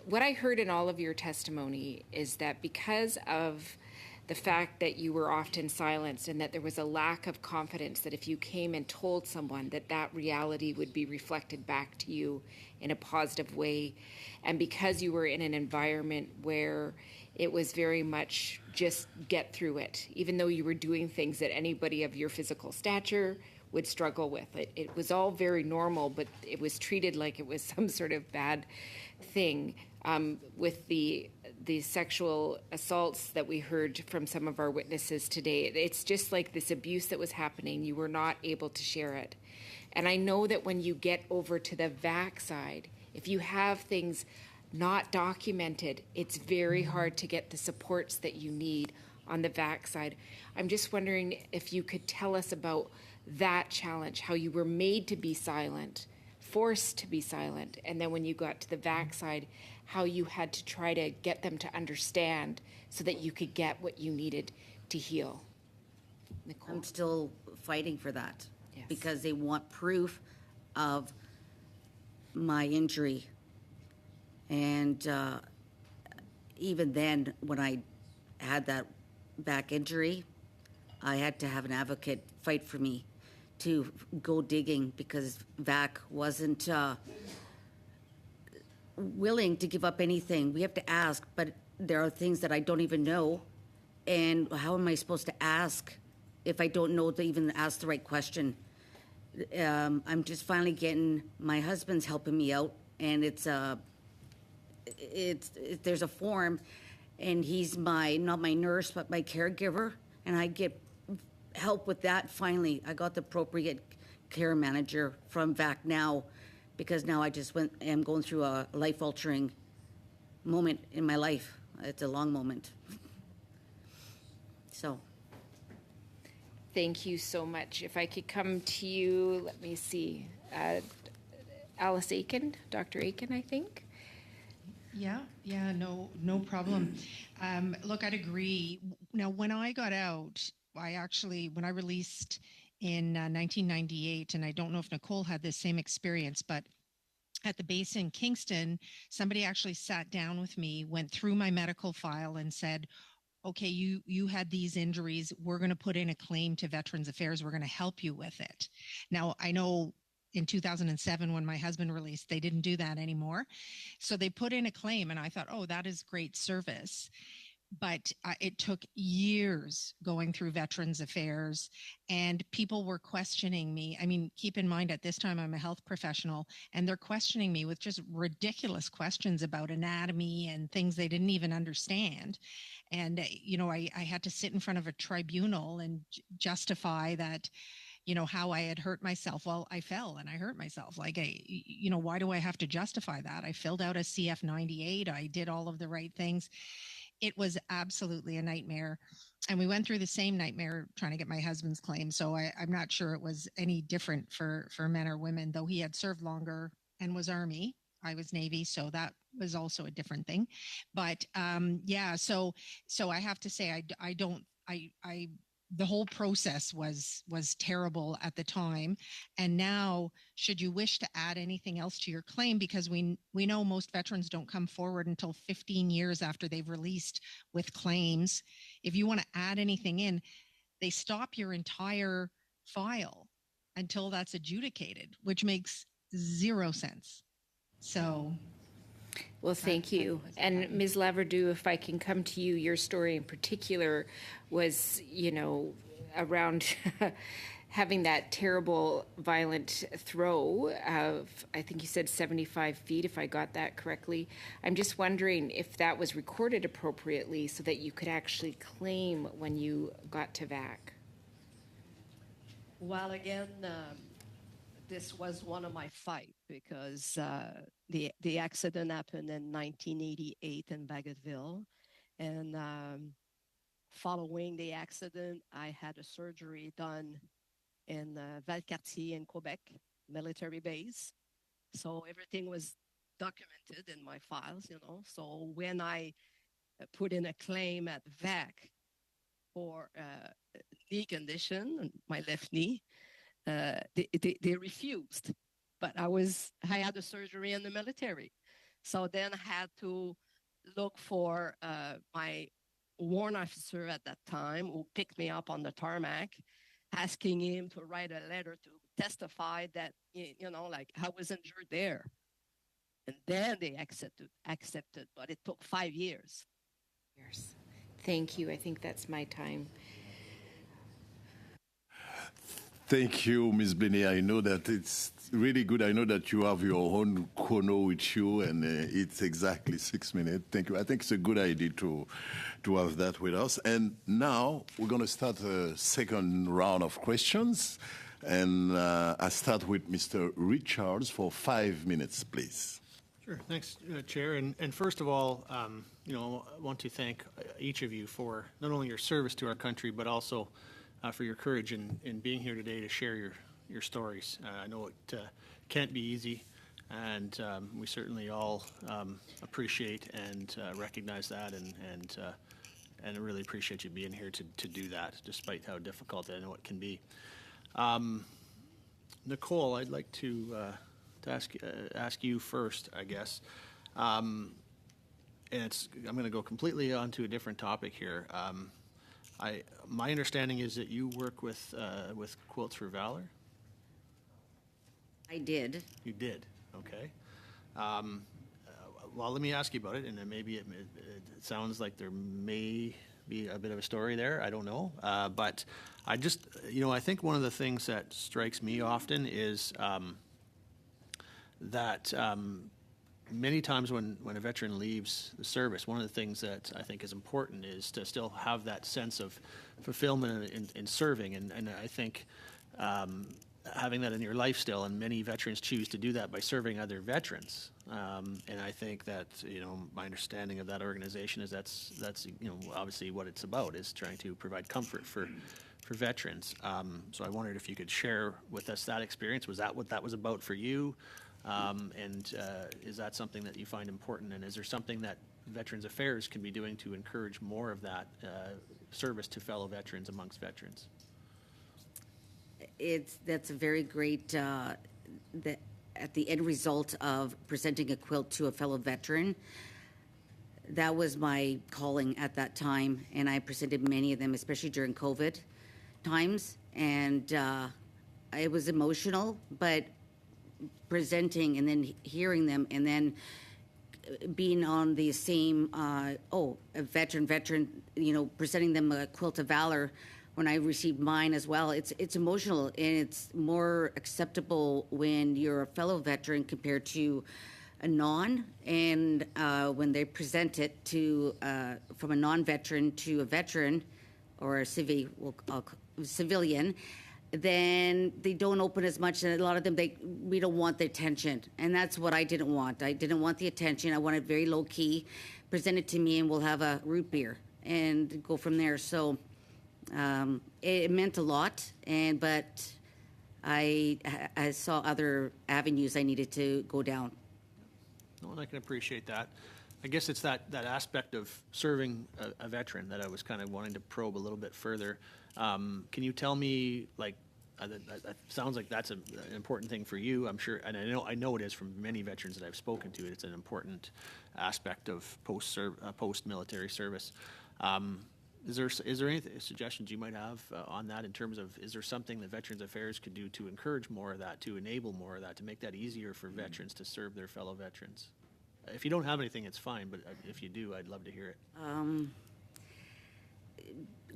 What I heard in all of your testimony is that because of the fact that you were often silenced and that there was a lack of confidence that if you came and told someone that reality would be reflected back to you in a positive way, and because you were in an environment where it was very much just get through it, even though you were doing things that anybody of your physical stature would struggle with. It was all very normal, but it was treated like it was some sort of bad thing. With the sexual assaults that we heard from some of our witnesses today, it's just like this abuse that was happening. You were not able to share it. And I know that when you get over to the VAC side, if you have things not documented, it's very hard to get the supports that you need on the VAC side. I'm just wondering if you could tell us about that challenge, how you were made to be silent, forced to be silent, and then when you got to the VAC side, how you had to try to get them to understand so that you could get what you needed to heal. Nicole? I'm still fighting for that. Yes. Because they want proof of my injury. And even then, when I had that back injury, I had to have an advocate fight for me to go digging because VAC wasn't willing to give up anything. We have to ask, but there are things that I don't even know. And how am I supposed to ask if I don't know to even ask the right question? I'm just finally getting, my husband's helping me out, and there's a form, and he's not my nurse, but my caregiver, and I get help with that finally. I got the appropriate care manager from VAC now, because now I just am going through a life-altering moment in my life. It's a long moment. So. Thank you so much. If I could come to you, let me see. Alice Aiken, Dr. Aiken, I think. Yeah, no problem. Look, I'd agree. Now, when I got out, when I released in 1998, and I don't know if Nicole had this same experience, but at the base in Kingston, somebody actually sat down with me, went through my medical file and said, okay, you had these injuries. We're going to put in a claim to Veterans Affairs. We're going to help you with it. Now, I know in 2007, when my husband released, they didn't do that anymore. So they put in a claim, and I thought, oh, that is great service. But it took years going through Veterans Affairs, and people were questioning me. I mean, keep in mind, at this time, I'm a health professional, and they're questioning me with just ridiculous questions about anatomy and things they didn't even understand. And, I had to sit in front of a tribunal and justify that, how I had hurt myself. Well, I fell and I hurt myself. Like, why do I have to justify that? I filled out a CF98. I did all of the right things. It was absolutely a nightmare. And we went through the same nightmare trying to get my husband's claim. So I'm not sure it was any different for men or women, though he had served longer and was Army. I was Navy, so that was also a different thing. But so I have to say, the whole process was terrible at the time. And now, should you wish to add anything else to your claim, because we know most veterans don't come forward until 15 years after they've released with claims. If you want to add anything in, they stop your entire file until that's adjudicated, which makes zero sense. So. Well, thank you. And Ms. Laverdeau, if I can come to you, your story in particular was, around having that terrible, violent throw of, I think you said 75 feet, if I got that correctly. I'm just wondering if that was recorded appropriately so that you could actually claim when you got to VAC. Well, again, this was one of my fight because the accident happened in 1988 in Bagotville, and following the accident, I had a surgery done in Valcartier in Quebec, military base. So everything was documented in my files, So when I put in a claim at VAC for knee condition, my left knee, they refused. But I had a surgery in the military. So then I had to look for my warrant officer at that time, who picked me up on the tarmac, asking him to write a letter to testify that, I was injured there. And then they accepted, but it took 5 years. Thank you. I think that's my time. Thank you, Ms. Benny. I know that it's really good. I know that you have your own chrono with you, and it's exactly 6 minutes. Thank you. I think it's a good idea to have that with us. And now we're going to start a second round of questions. And I start with Mr. Richards for 5 minutes, please. Sure. Thanks, Chair. And first of all, I want to thank each of you for not only your service to our country, but also for your courage in being here today to share your stories. I know it can't be easy, and we certainly all appreciate and recognize that, and I really appreciate you being here to do that, despite how difficult I know it can be. Nicole, I'd like to ask you first, I guess. I'm going to go completely onto a different topic here. My understanding is that you work with Quilts for Valor. I did. You did, okay. Well, let me ask you about it, and then maybe it sounds like there may be a bit of a story there. I don't know, but I just, I think one of the things that strikes me often is that many times when a veteran leaves the service, one of the things that I think is important is to still have that sense of fulfillment in serving, and I think having that in your life still, and many veterans choose to do that by serving other veterans. And I think that, my understanding of that organization is that's obviously what it's about, is trying to provide comfort for veterans. So I wondered if you could share with us that experience. Was that what that was about for you? And is that something that you find important? And is there something that Veterans Affairs can be doing to encourage more of that service to fellow veterans amongst veterans? That's a very great, at the end result of presenting a quilt to a fellow veteran. That was my calling at that time, and I presented many of them, especially during COVID times, and it was emotional, but presenting and then hearing them and then being on the same, a veteran, presenting them a quilt of valor when I received mine as well. It's emotional, and it's more acceptable when you're a fellow veteran compared to a non, and when they present it to from a non-veteran to a veteran or a civilian, then they don't open as much, and a lot of them, we don't want the attention, and that's what I didn't want. I didn't want the attention. I wanted very low key, present it to me, and we'll have a root beer and go from there. So it meant a lot, but I saw other avenues I needed to go down. No, and I can appreciate that. I guess it's that aspect of serving a veteran that I was kind of wanting to probe a little bit further. Can you tell me, that sounds like that's an important thing for you, I'm sure, and I know it is from many veterans that I've spoken to. It's an important aspect of post-military service. Is there any suggestions you might have on that in terms of, is there something that Veterans Affairs could do to encourage more of that, to enable more of that, to make that easier for veterans to serve their fellow veterans? If you don't have anything, it's fine, but if you do, I'd love to hear it.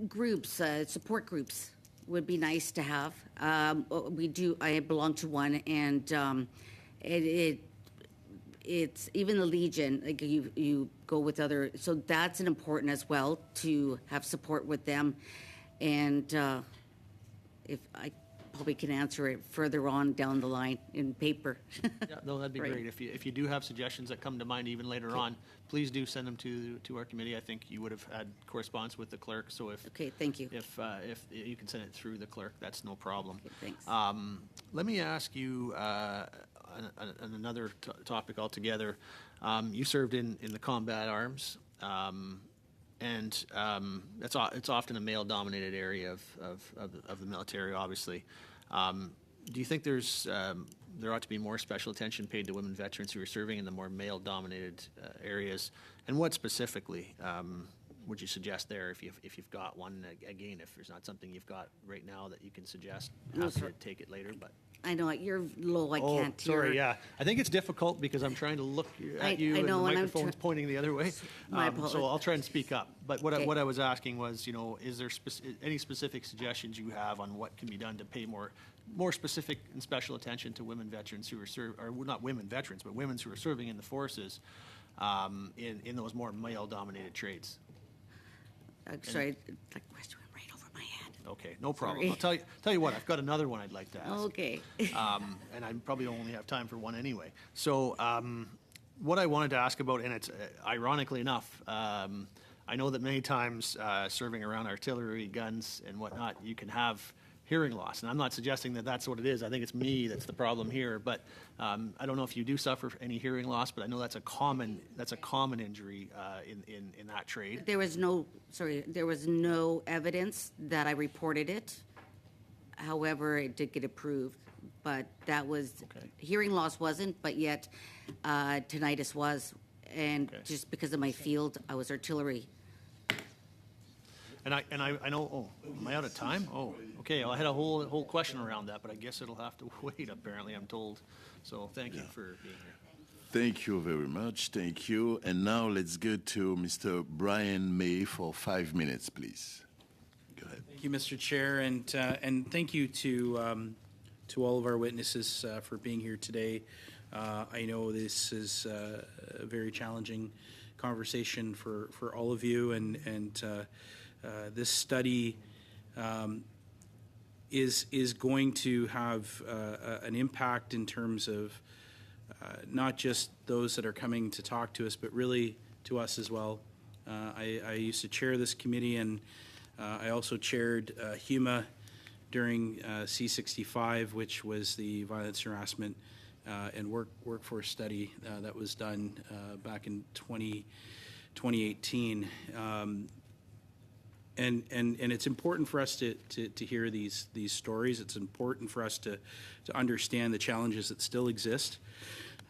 Groups, support groups would be nice to have. I belong to one, and it's even the Legion, like you go with other, so that's an important as well, to have support with them. And if I probably can answer it further on down the line in paper. Yeah, no, that'd be Right. great. If you do have suggestions that come to mind even later on, please do send them to our committee. I think you would have had correspondence with the clerk, so if Okay, thank you. if you can send it through the clerk, that's no problem. Okay, thanks. Let me ask you on another topic altogether. You served in the combat arms, and it's often a male-dominated area of the military, obviously. Do you think there ought to be more special attention paid to women veterans who are serving in the more male-dominated areas? And what specifically would you suggest there, if you've got one? Again, if there's not something you've got right now that you can suggest, happy to take it later. But I know, you're low, I can't hear. Sorry, yeah. I think it's difficult because I'm trying to look at you, I know, and the and I'm microphone's pointing the other way. My apologies. So I'll try and speak up. But Okay. what I was asking was, is there any specific suggestions you have on what can be done to pay more specific and special attention to women veterans who are or not women veterans, but women who are serving in the forces in those more male-dominated trades? Sorry, that question went right over my head. Okay, no problem. Sorry. I'll tell you what, I've got another one I'd like to ask. Okay. And I probably only have time for one anyway. So what I wanted to ask about, and it's ironically enough, I know that many times serving around artillery, guns, and whatnot, you can have hearing loss. And I'm not suggesting that that's what it is. I think it's me that's the problem here. But I don't know if you do suffer any hearing loss, but I know that's a common injury in that trade. There was no evidence that I reported it. However, it did get approved, but that was, Okay. hearing loss wasn't, but yet tinnitus was. and Okay. just because of my field, I was artillery. And I know, oh, am I out of time? Oh, okay, well, I had a whole question around that, but I guess it'll have to wait, apparently, I'm told. So thank you for being here. Thank you very much. Thank you. And now let's go to Mr. Brian May for 5 minutes, please. Go ahead. Thank you, Mr. Chair, and thank you to all of our witnesses for being here today. I know this is a very challenging conversation for all of you, and this study is going to have an impact in terms of not just those that are coming to talk to us, but really to us as well. I used to chair this committee, and I also chaired HUMA during C65, which was the violence, harassment, and workforce study that was done back in 2018. And it's important for us to hear these stories. It's important for us to understand the challenges that still exist.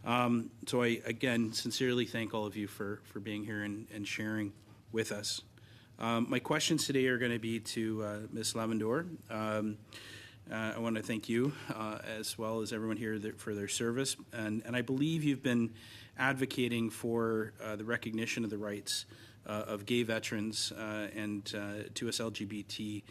So I, again, sincerely thank all of you for being here and sharing with us. My questions today are going to be to Ms. Lavendor. I want to thank you as well as everyone here for their service. And I believe you've been advocating for the recognition of the rights of gay veterans and to us LGBTQIA+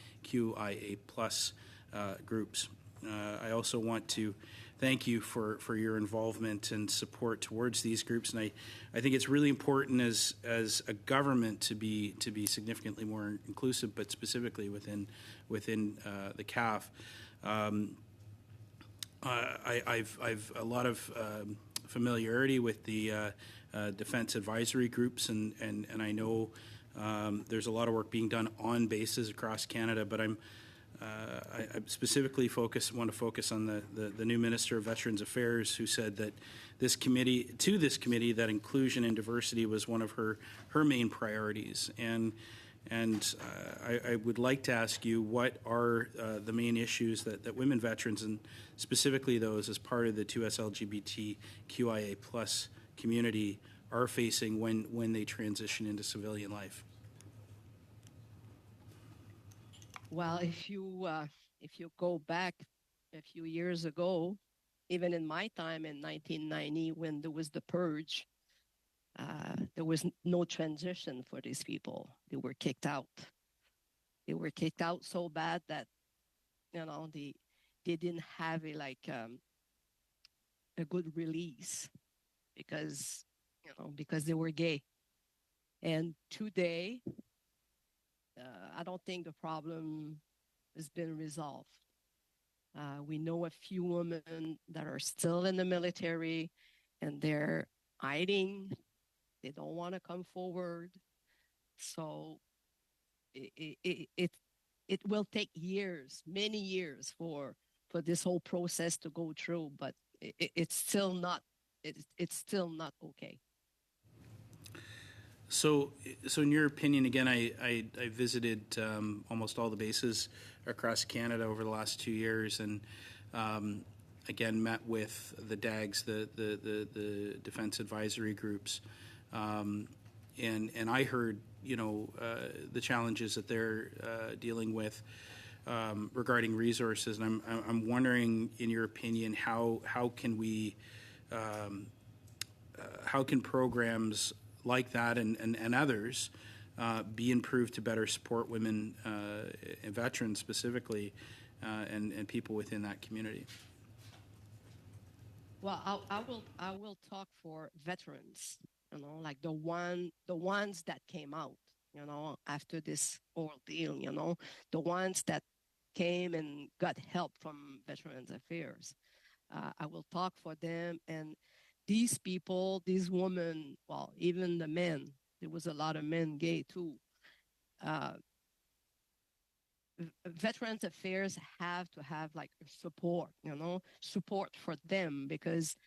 groups. I also want to thank you for your involvement and support towards these groups, and I think it's really important as a government to be significantly more inclusive, but specifically within the CAF. I've a lot of familiarity with the defense advisory groups, and I know there's a lot of work being done on bases across Canada, but I specifically want to focus on the new Minister of Veterans Affairs, who said that this committee that inclusion and diversity was one of her main priorities, and I would like to ask you, what are the main issues that women veterans, and specifically those as part of the 2S LGBTQIA+ community, are facing when they transition into civilian life? Well, if you go back a few years ago, even in my time in 1990, when there was the purge, there was no transition for these people. They were kicked out. They were kicked out so bad that they didn't have a good release because they were gay. And today, I don't think the problem has been resolved. We know a few women that are still in the military, and they're hiding. They don't want to come forward. So it will take years, many years, for this whole process to go through. But it's still not okay. So in your opinion, again, I visited almost all the bases across Canada over the last 2 years, and again met with the DAGs, the defense advisory groups, and I heard the challenges that they're dealing with regarding resources, and I'm wondering, in your opinion, how can programs like that and others be improved to better support women and veterans specifically, and people within that community? Well, I will talk for veterans, like the ones that came out, after this ordeal, the ones that came and got help from Veterans Affairs. I will talk for them, and these people, these women, well, even the men, there was a lot of men gay too. Veterans Affairs have to have like support, support for them, because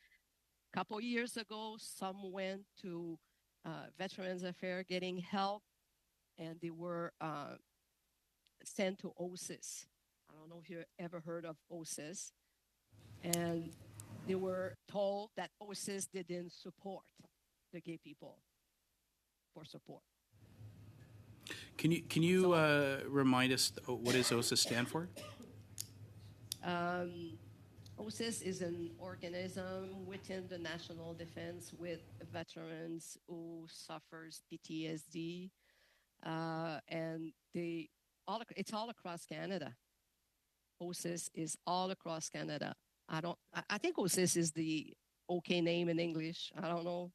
a couple of years ago, some went to Veterans Affairs getting help, and they were sent to OSIS. I don't know if you ever heard of OSIS. And they were told that OSIS didn't support. the gay people for support. Can you remind us what does OSIS stand for? OSIS is an organism within the national defense with veterans who suffers PTSD, and it's all across Canada. OSIS is all across Canada. I think OSIS is the okay name in English. I don't know.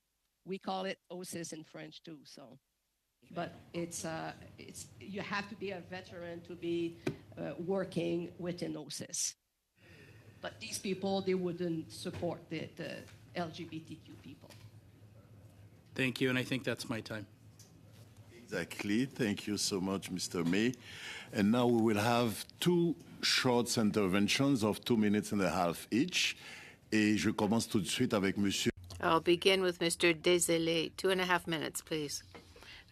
We call it OSIS in French too. So, but it's you have to be a veteran to be working within OSIS. But these people, they wouldn't support the LGBTQ people. Thank you, and I think that's my time. Exactly. Thank you so much, Mr. May. And now we will have two short interventions of 2 minutes and a half each. Et je commence tout de suite avec Monsieur. I'll begin with Mr. Desilets. 2.5 minutes, please.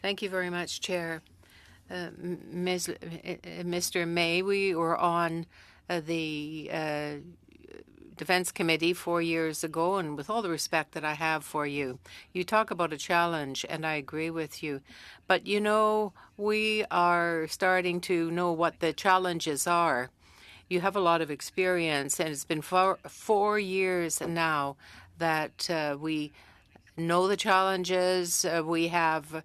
Thank you very much, Chair. Mr. May, we were on the Defense Committee 4 years ago, and with all the respect that I have for you, you talk about a challenge, and I agree with you. But, you know, we are starting to know what the challenges are. You have a lot of experience, and it's been 4 years now that we know the challenges. We have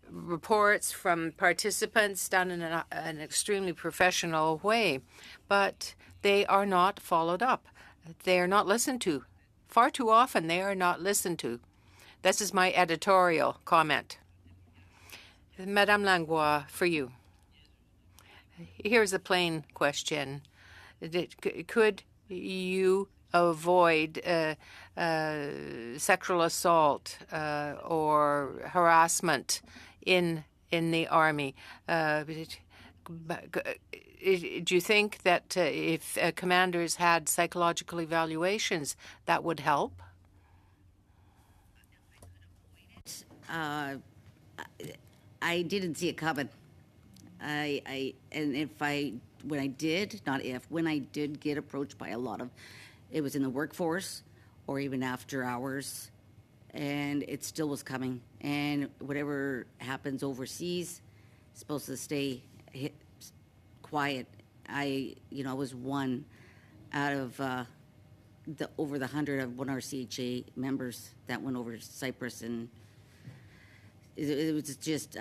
reports from participants done in an extremely professional way, but they are not followed up. They are not listened to. Far too often, they are not listened to. This is my editorial comment. Madame Langlois, for you. Here's a plain question. Could you avoid sexual assault or harassment in the Army? Do you think that if commanders had psychological evaluations, that would help? I didn't see it coming. When I did get approached by a lot of, it was in the workforce or even after hours, and it still was coming. And whatever happens overseas, it's supposed to stay quiet. I was one out of over the 100 of one of our CHA members that went over to Cyprus, and it was just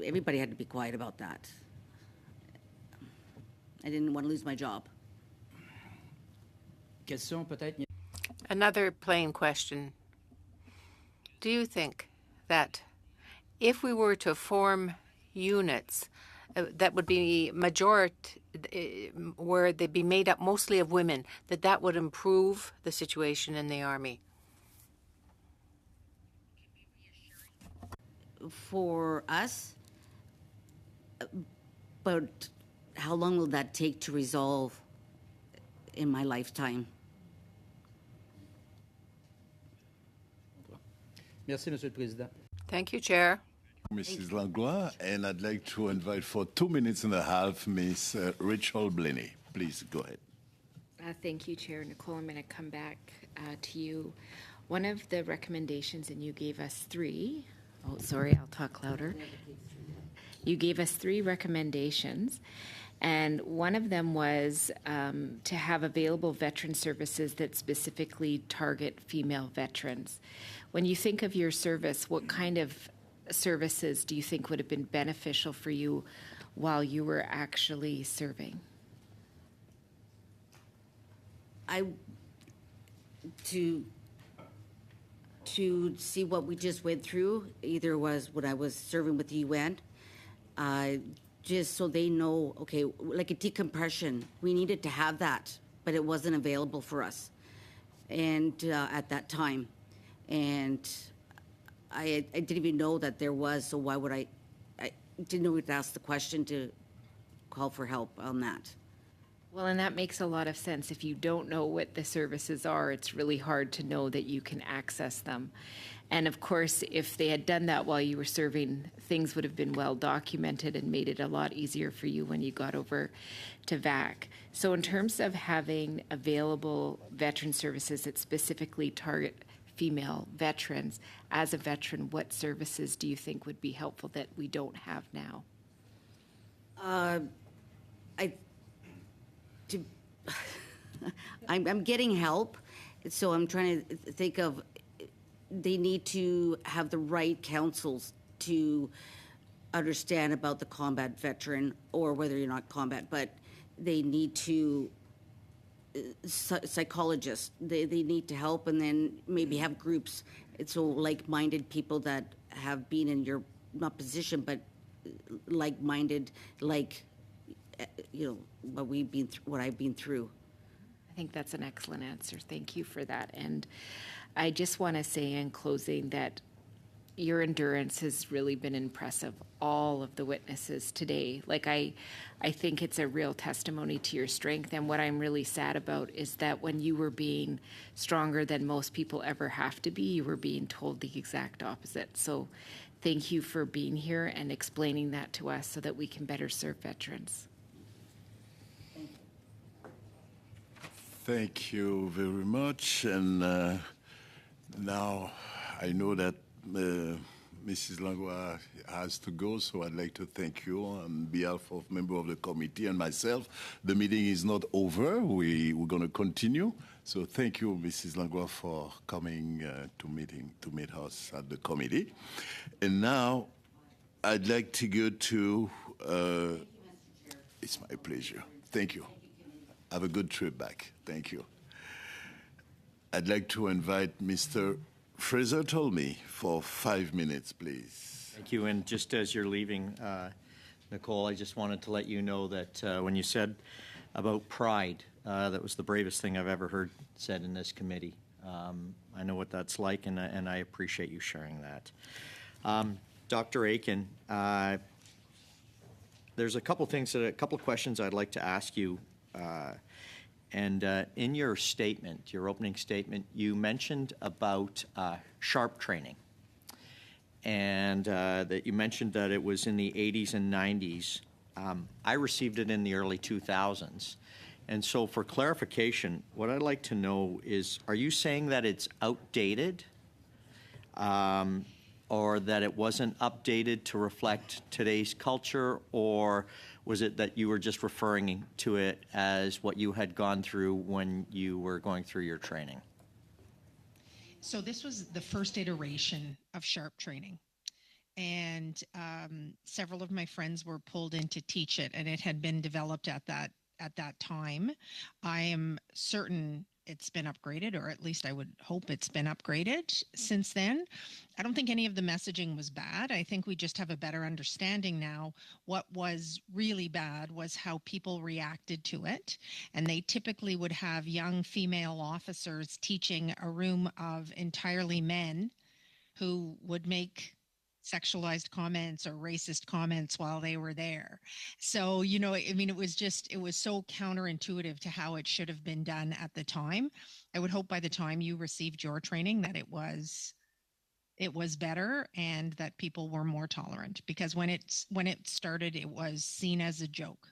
everybody had to be quiet about that. I didn't want to lose my job. Another plain question. Do you think that if we were to form units that would be where they'd be made up mostly of women, that would improve the situation in the Army? For us, but how long will that take to resolve in my lifetime? Merci, Monsieur le Président. Thank you, Chair. Mrs. Langlois, and I'd like to invite for 2 minutes and a half Ms. Rachel Blaney. Please go ahead. Thank you, Chair. Nicole, I'm going to come back to you. One of the recommendations, and you gave us 3. Oh, sorry, I'll talk louder. You gave us 3 recommendations, and one of them was to have available veteran services that specifically target female veterans. When you think of your service, what kind of services do you think would have been beneficial for you while you were actually serving? To see what we just went through, either was when I was serving with the UN, just so they know, okay, like a decompression, we needed to have that, but it wasn't available for us, and at that time, and I didn't even know that there was. So why would I didn't know we'd ask the question to call for help on that. Well, and that makes a lot of sense. If you don't know what the services are, it's really hard to know that you can access them. And of course, if they had done that while you were serving, things would have been well documented and made it a lot easier for you when you got over to VAC. So in terms of having available veteran services that specifically target female veterans, as a veteran, what services do you think would be helpful that we don't have now? I'm getting help, so I'm trying to think of, they need to have the right counsels to understand about the combat veteran, or whether you're not combat, but they need to, psychologists, they need to help, and then maybe have groups, so like-minded people that have been in your, not position, but like-minded, what I've been through. I think that's an excellent answer. Thank you for that. And I just want to say in closing that your endurance has really been impressive, all of the witnesses today. I think it's a real testimony to your strength. And what I'm really sad about is that when you were being stronger than most people ever have to be, you were being told the exact opposite. So thank you for being here and explaining that to us so that we can better serve veterans. Thank you very much. And now I know that Mrs. Langlois has to go, so I'd like to thank you on behalf of member of the committee and myself. The meeting is not over. We're going to continue. So thank you, Mrs. Langlois, for coming to meet us at the committee. And now I'd like to go to. It's my pleasure. Thank you. Have a good trip back. Thank you. I'd like to invite Mr. Fraser Tolmie for 5 minutes, please. Thank you. And just as you're leaving, Nicole, I just wanted to let you know that when you said about pride, that was the bravest thing I've ever heard said in this committee. I know what that's like, and I appreciate you sharing that. Dr. Aiken, there's a couple questions I'd like to ask you. And in your statement, your opening statement, you mentioned about SHARP training, and that you mentioned that it was in the 80s and 90s. I received it in the early 2000s. And so for clarification, what I'd like to know is, are you saying that it's outdated, or that it wasn't updated to reflect today's culture, or was it that you were just referring to it as what you had gone through when you were going through your training? So this was the first iteration of SHARP training. And several of my friends were pulled in to teach it, and it had been developed at that time. I am certain it's been upgraded, or at least I would hope it's been upgraded since then. I don't think any of the messaging was bad. I think we just have a better understanding now. What was really bad was how people reacted to it. And they typically would have young female officers teaching a room of entirely men who would make sexualized comments or racist comments while they were there. So, it was so counterintuitive to how it should have been done at the time. I would hope by the time you received your training that it was better and that people were more tolerant, because when it started, it was seen as a joke.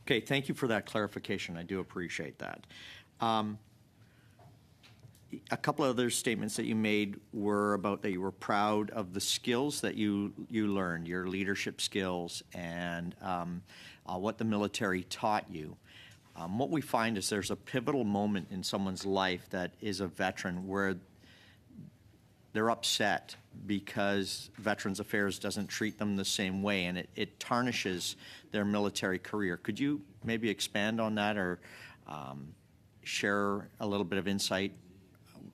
Okay, thank you for that clarification. I do appreciate that. A couple of other statements that you made were about that you were proud of the skills that you learned, your leadership skills, and what the military taught you. What we find is there's a pivotal moment in someone's life that is a veteran where they're upset because Veterans Affairs doesn't treat them the same way, and it tarnishes their military career. Could you maybe expand on that, or share a little bit of insight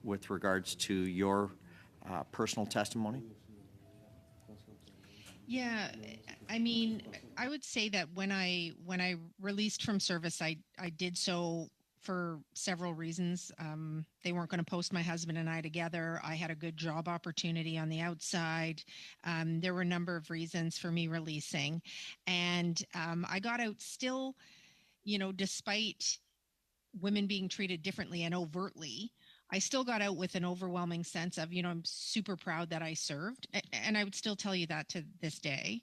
with regards to your personal testimony? Yeah, I would say that when I released from service, I did so for several reasons. They weren't going to post my husband and I together. I had a good job opportunity on the outside. There were a number of reasons for me releasing. And I got out still, despite women being treated differently and overtly. I still got out with an overwhelming sense of, I'm super proud that I served. And I would still tell you that to this day.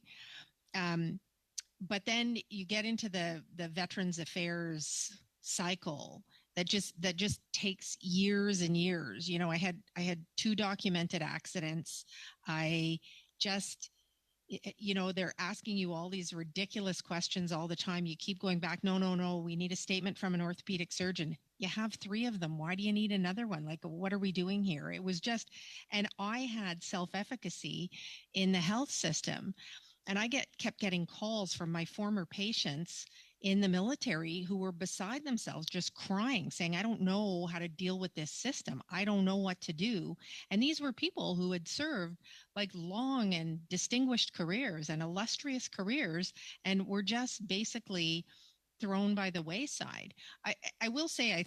But then you get into the Veterans Affairs cycle that just takes years and years. I had 2 documented accidents. I just they're asking you all these ridiculous questions all the time. You keep going back. No, we need a statement from an orthopedic surgeon. You have 3 of them. Why do you need another one? Like, what are we doing here? It was just, and I had self-efficacy in the health system. And I kept getting calls from my former patients in the military who were beside themselves, just crying, saying, I don't know how to deal with this system. I don't know what to do. And these were people who had served like long and distinguished careers and illustrious careers and were just basically thrown by the wayside. I will say I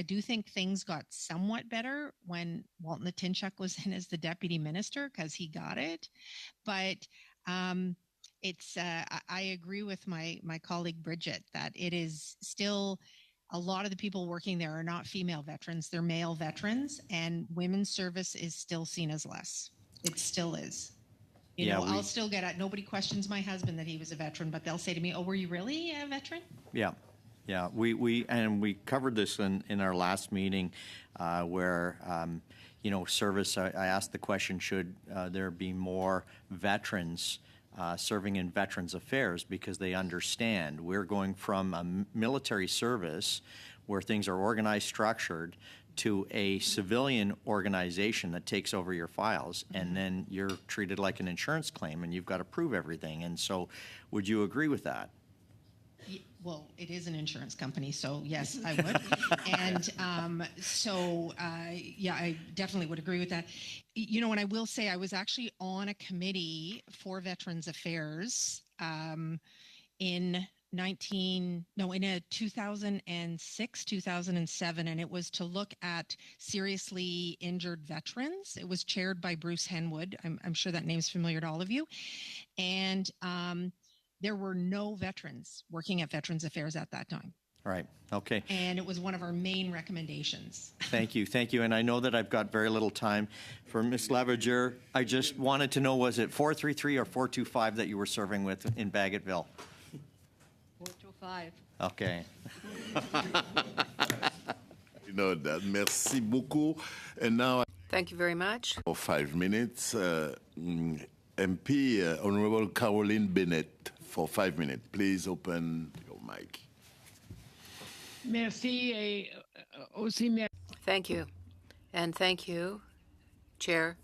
do think things got somewhat better when Walton Latinchuk was in as the deputy minister, because he got it. But it's I agree with my colleague Bridget that it is still, a lot of the people working there are not female veterans, they're male veterans, and women's service is still seen as less. It still is. I'll still get at, nobody questions my husband that he was a veteran, but they'll say to me, oh, were you really a veteran? Yeah. We covered this in our last meeting where service. I asked the question: should there be more veterans serving in Veterans Affairs, because they understand we're going from a military service where things are organized, structured, to a civilian organization that takes over your files, and then you're treated like an insurance claim, and you've got to prove everything. And so, would you agree with that? Well, it is an insurance company, so yes, I would. And I definitely would agree with that. And I will say I was actually on a committee for Veterans Affairs in 2006, 2007, and it was to look at seriously injured veterans. It was chaired by Bruce Henwood. I'm sure that name's familiar to all of you. And there were no veterans working at Veterans Affairs at that time. Right. Okay. And it was one of our main recommendations. Thank you. And I know that I've got very little time. For Ms. Lavageur, I just wanted to know, was it 433 or 425 that you were serving with in Baggetville? 425. Okay. You know that. Merci beaucoup. And now, Thank you very much. for 5 minutes, MP Honorable Caroline Bennett for 5 minutes. Please open your mic. Merci aussi. Thank you. And thank you, Chair,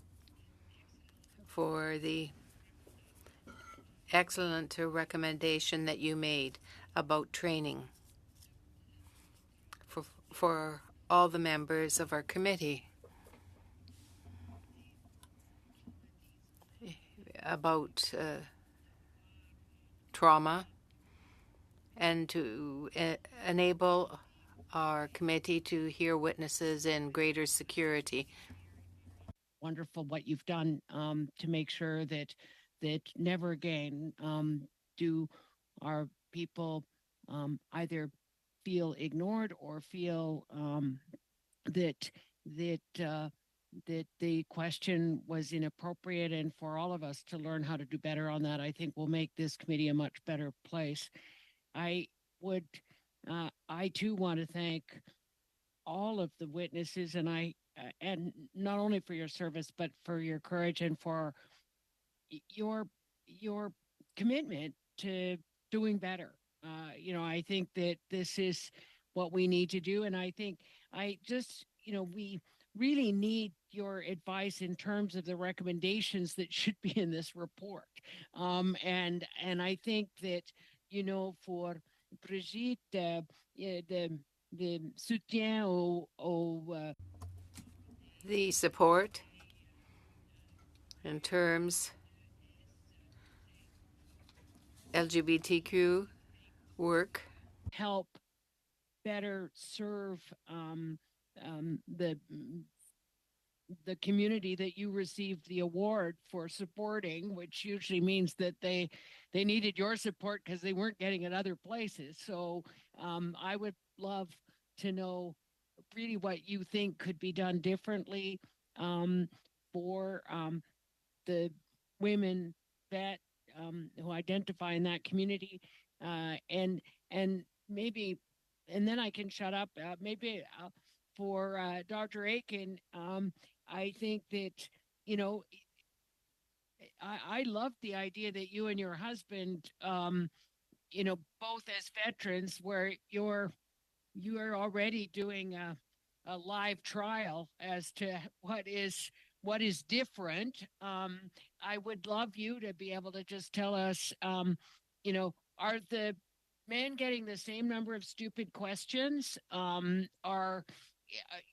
for the excellent recommendation that you made about training for all the members of our committee about trauma, and to enable our committee to hear witnesses in greater security. Wonderful what you've done to make sure that never again do our people either feel ignored or feel that the question was inappropriate, and for all of us to learn how to do better on that, I think will make this committee a much better place. I too want to thank all of the witnesses, and not only for your service, but for your courage and for your commitment to doing better. I think that this is what we need to do, and I think we really need your advice in terms of the recommendations that should be in this report. And I think that, for Brigitte, the soutien The support in terms LGBTQ work. Help better serve the community that you received the award for supporting, which usually means that they needed your support because they weren't getting it other places. So I would love to know really what you think could be done differently for the women that who identify in that community, and maybe, and then I can shut up. Maybe for Dr. Aiken, I think that you know I love the idea that you and your husband, both as veterans, where you are already doing a live trial as to what is different. I would love you to be able to just tell us, are the men getting the same number of stupid questions?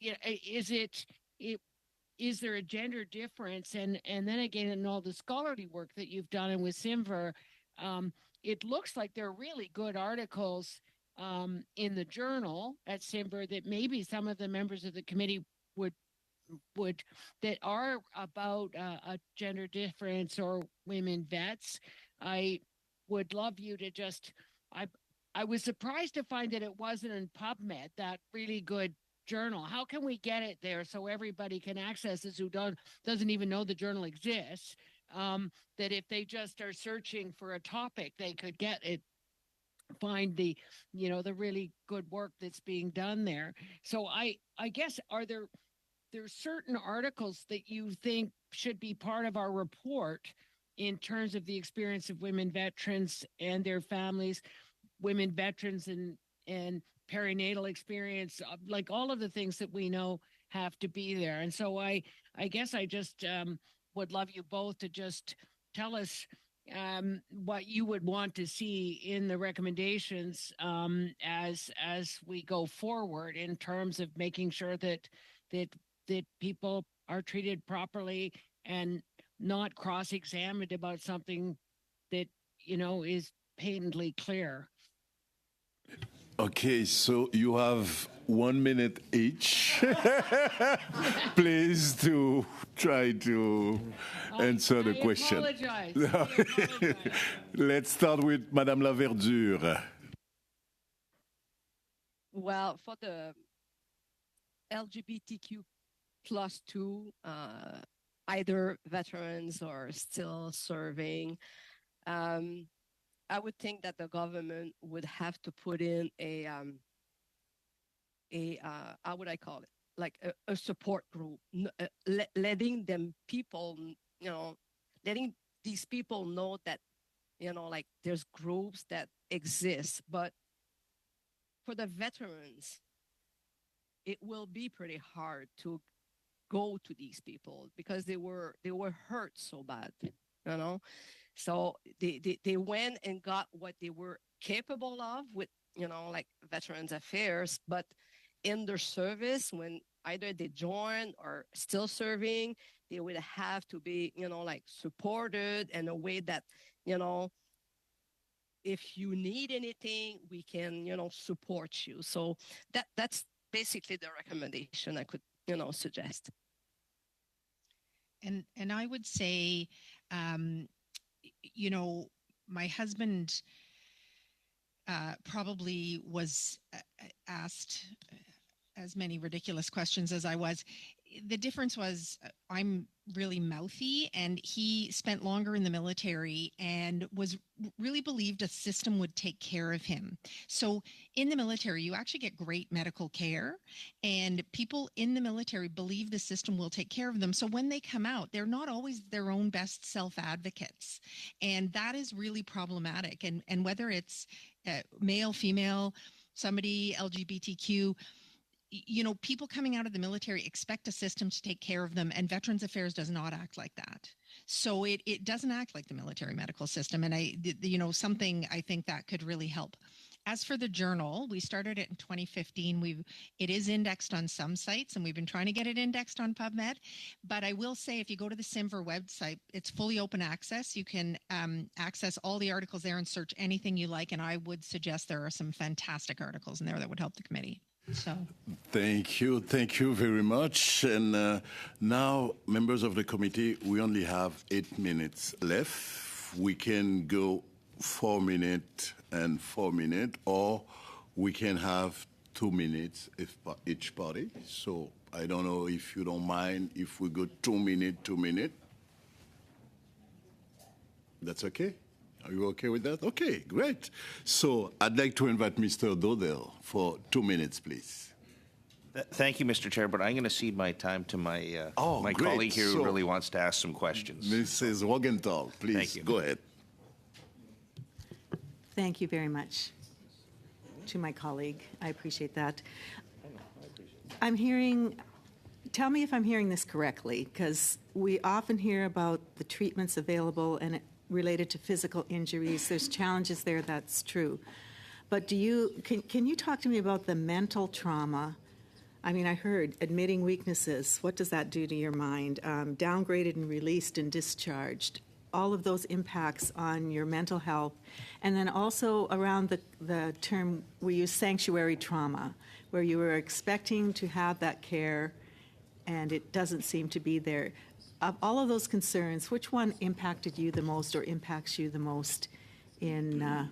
Is it is there a gender difference? And then again, in all the scholarly work that you've done and with Simver, it looks like there are really good articles in the journal at Simver that maybe some of the members of the committee would that are about a gender difference or women vets. I would love you to just I was surprised to find that it wasn't in PubMed, that really good journal. How can we get it there so everybody can access this who doesn't even know the journal exists? That if they just are searching for a topic, they could get it, find the really good work that's being done there. So I guess, are there certain articles that you think should be part of our report in terms of the experience of women veterans and their families, women veterans and perinatal experience, like all of the things that we know have to be there? And so I guess I just would love you both to just tell us what you would want to see in the recommendations as we go forward in terms of making sure that people are treated properly and not cross-examined about something that is patently clear. Okay, so you have 1 minute each, please, to try to answer the question. I apologize. Let's start with Madame Laverdure. Well, for the LGBTQ plus 2, either veterans or still serving, I would think that the government would have to put in how would I call it? Like a support group, letting letting these people know that, like there's groups that exist. But for the veterans, it will be pretty hard to go to these people because they were hurt so bad, So they went and got what they were capable of with, like Veterans Affairs, but in their service, when either they join or still serving, they would have to be, like supported in a way that, if you need anything, we can, support you. So that's basically the recommendation I could, suggest. And I would say, my husband probably was asked as many ridiculous questions as I was. The difference was I'm really mouthy, and he spent longer in the military and was really believed a system would take care of him. So in the military, you actually get great medical care, and people in the military believe the system will take care of them. So when they come out, they're not always their own best self-advocates. And that is really problematic. And whether it's male, female, somebody LGBTQ, people coming out of the military expect a system to take care of them, and Veterans Affairs does not act like that. So it doesn't act like the military medical system. And something I think that could really help. As for the journal, we started it in 2015. It is indexed on some sites, and we've been trying to get it indexed on PubMed. But I will say, if you go to the Simver website, it's fully open access. You can access all the articles there and search anything you like. And I would suggest there are some fantastic articles in there that would help the committee. So. Thank you very much. And now, members of the committee, we only have 8 minutes left. We can go 4 minutes and 4 minutes, or we can have 2 minutes each party. So I don't know if you don't mind if we go 2 minutes, 2 minutes. That's okay? Are you okay with that? Okay, great. So I'd like to invite Mr. Dodell for 2 minutes, please. Thank you, Mr. Chair, but I'm going to cede my time to my my great. colleague here who So- really wants to ask some questions. Mrs. Rogenthal, please Thank you. go ahead. Thank you very much to my colleague. I appreciate that. I'm hearing, tell me if I'm hearing this correctly, because we often hear about the treatments available and it related to physical injuries. There's challenges there, that's true. But can you talk to me about the mental trauma? I mean, I heard admitting weaknesses. What does that do to your mind? Downgraded and released and discharged. All of those impacts on your mental health. And then also around the term, we use sanctuary trauma, where you were expecting to have that care and it doesn't seem to be there. Of all of those concerns, which one impacted you the most or impacts you the most in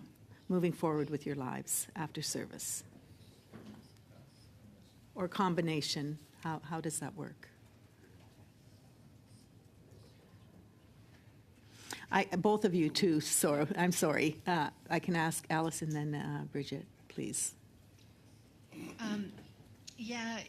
moving forward with your lives after service? Or combination, how does that work? Both of you too, so I'm sorry. I can ask Alice and then Bridget, please. Yeah,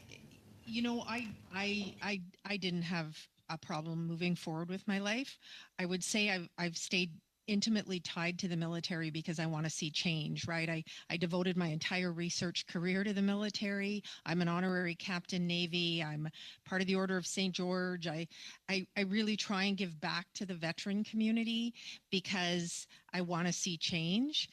you know, I didn't have a problem moving forward with my life. I would say I've stayed intimately tied to the military because I want to see change, right? I devoted my entire research career to the military. I'm an honorary captain Navy. I'm part of the Order of St. George. I really try and give back to the veteran community because I want to see change.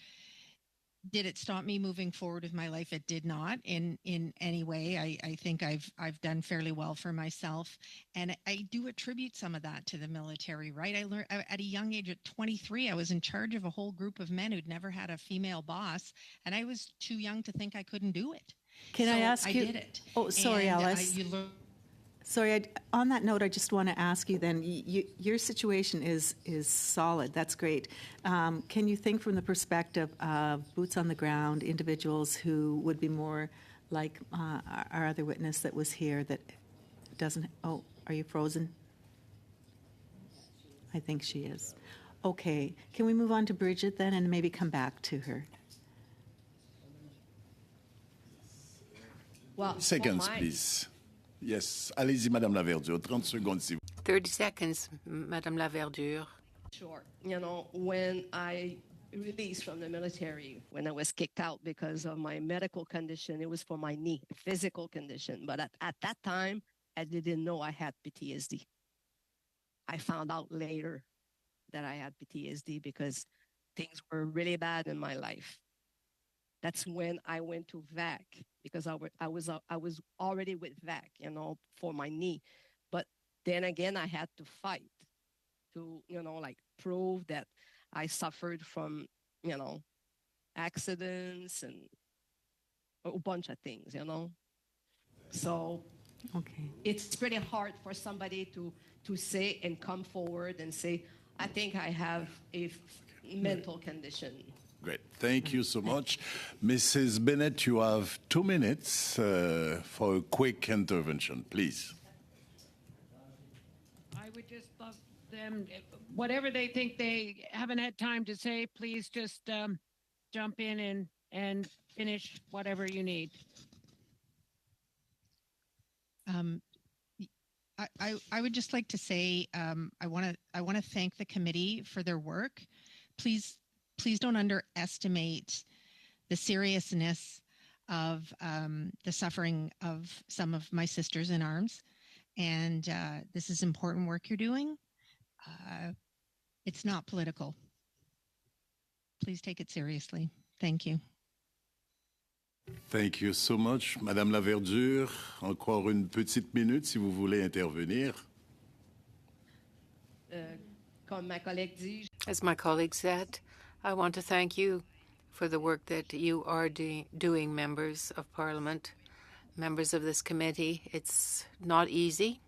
Did it stop me moving forward with my life? It did not in any way. I think I've done fairly well for myself. And I do attribute some of that to the military, right? I learned at a young age, at 23, I was in charge of a whole group of men who'd never had a female boss. And I was too young to think I couldn't do it. Can I ask you? I did it. Oh, sorry, And, Alice. Sorry, on that note, I just want to ask you then, your situation is solid. That's great. Can you think from the perspective of boots on the ground, individuals who would be more like our other witness that was here that doesn't, oh, are you frozen? I think she is. Okay, can we move on to Bridget then and maybe come back to her? Well, Seconds, please. Yes, allez-y, Madame Laverdure. 30 secondes, s'il vous 30 seconds, Madame Laverdure. Sure. You know, when I released from the military, when I was kicked out because of my medical condition, it was for my knee, physical condition. But at that time, I didn't know I had PTSD. I found out later that I had PTSD because things were really bad in my life. That's when I went to VAC because I was already with VAC, you know, for my knee. But then again, I had to fight to, you know, like prove that I suffered from, you know, accidents and a bunch of things, you know. So Okay. it's pretty hard for somebody to say and come forward and say, I think I have a mental condition. Great. Thank you so much. Mrs. Bennett, you have 2 minutes for a quick intervention, please. I would just love them, whatever they think they haven't had time to say, please just jump in and finish whatever you need. I would just like to say I want to thank the committee for their work. Please don't underestimate the seriousness of the suffering of some of my sisters in arms. And this is important work you're doing. It's not political. Please take it seriously. Thank you. Thank you so much. Madame Laverdure, encore une petite minute si vous voulez intervenir. Comme ma collègue dit, As my colleague said, I want to thank you for the work that you are doing, members of Parliament, members of this committee. It's not easy.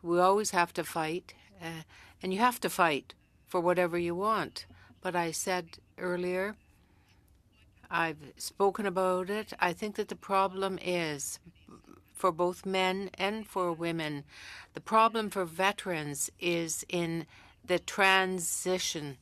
We always have to fight, and you have to fight for whatever you want. But I said earlier, I've spoken about it. I think that the problem is for both men and for women. The problem for veterans is in the transition.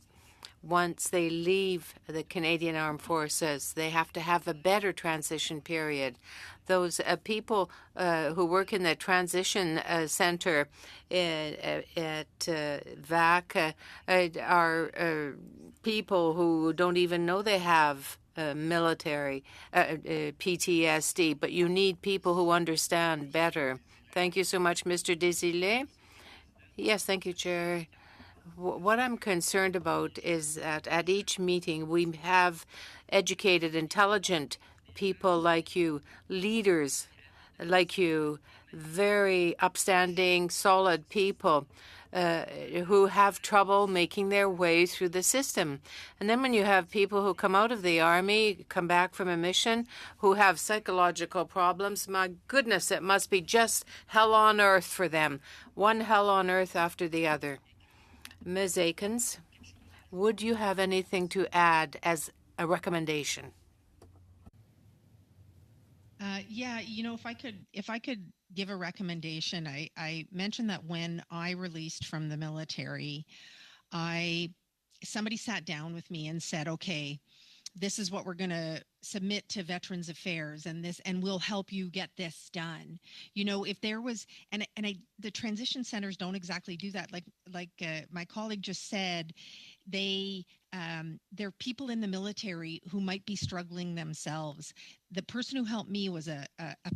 Once they leave the Canadian Armed Forces, they have to have a better transition period. Those people who work in the transition center at VAC are people who don't even know they have military PTSD, but you need people who understand better. Thank you so much, Mr. Desilets. Yes, thank you, Chair. What I'm concerned about is that at each meeting we have educated, intelligent people like you, leaders like you, very upstanding, solid people who have trouble making their way through the system. And then when you have people who come out of the army, come back from a mission, who have psychological problems, my goodness, it must be just hell on earth for them. One hell on earth after the other. Ms. Aikens, would you have anything to add as a recommendation? Yeah, if I could give a recommendation, I mentioned that when I released from the military, somebody sat down with me and said, okay, this is what we're going to submit to Veterans Affairs, and we'll help you get this done. If there was, the transition centers don't exactly do that. Like my colleague just said, they're people in the military who might be struggling themselves. The person who helped me was a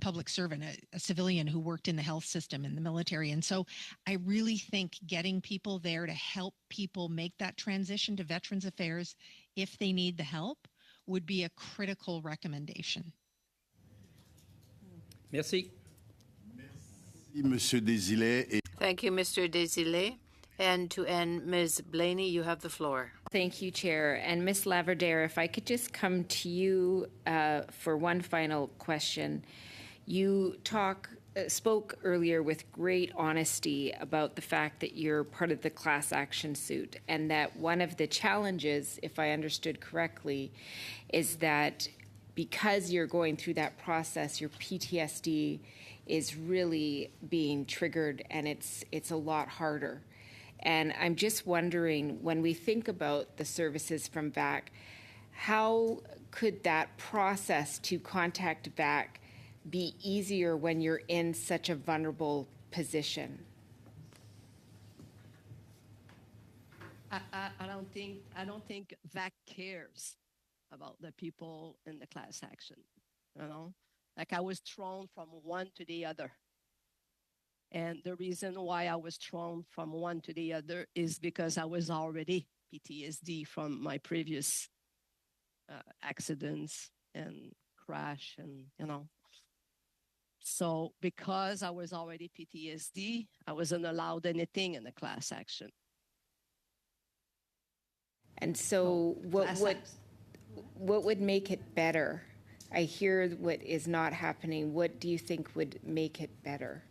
public servant, a civilian who worked in the health system in the military. And so I really think getting people there to help people make that transition to Veterans Affairs, if they need the help, would be a critical recommendation. Merci. Monsieur Desilets. Thank you, Mr. Desilets. And to end, Ms. Blaney, you have the floor. Thank you, Chair. And Ms. Laverdere, if I could just come to you for one final question. You spoke earlier with great honesty about the fact that you're part of the class action suit, and that one of the challenges, if I understood correctly, is that because you're going through that process, your PTSD is really being triggered, and it's a lot harder. And I'm just wondering, when we think about the services from VAC, how could that process to contact VAC be easier when you're in such a vulnerable position? I don't think VAC cares about the people in the class action. Like I was thrown from one to the other. And the reason why I was thrown from one to the other is because I was already PTSD from my previous accidents and crash and. So because I was already PTSD, I wasn't allowed anything in the class action. And so what would make it better? I hear what is not happening. What do you think would make it better?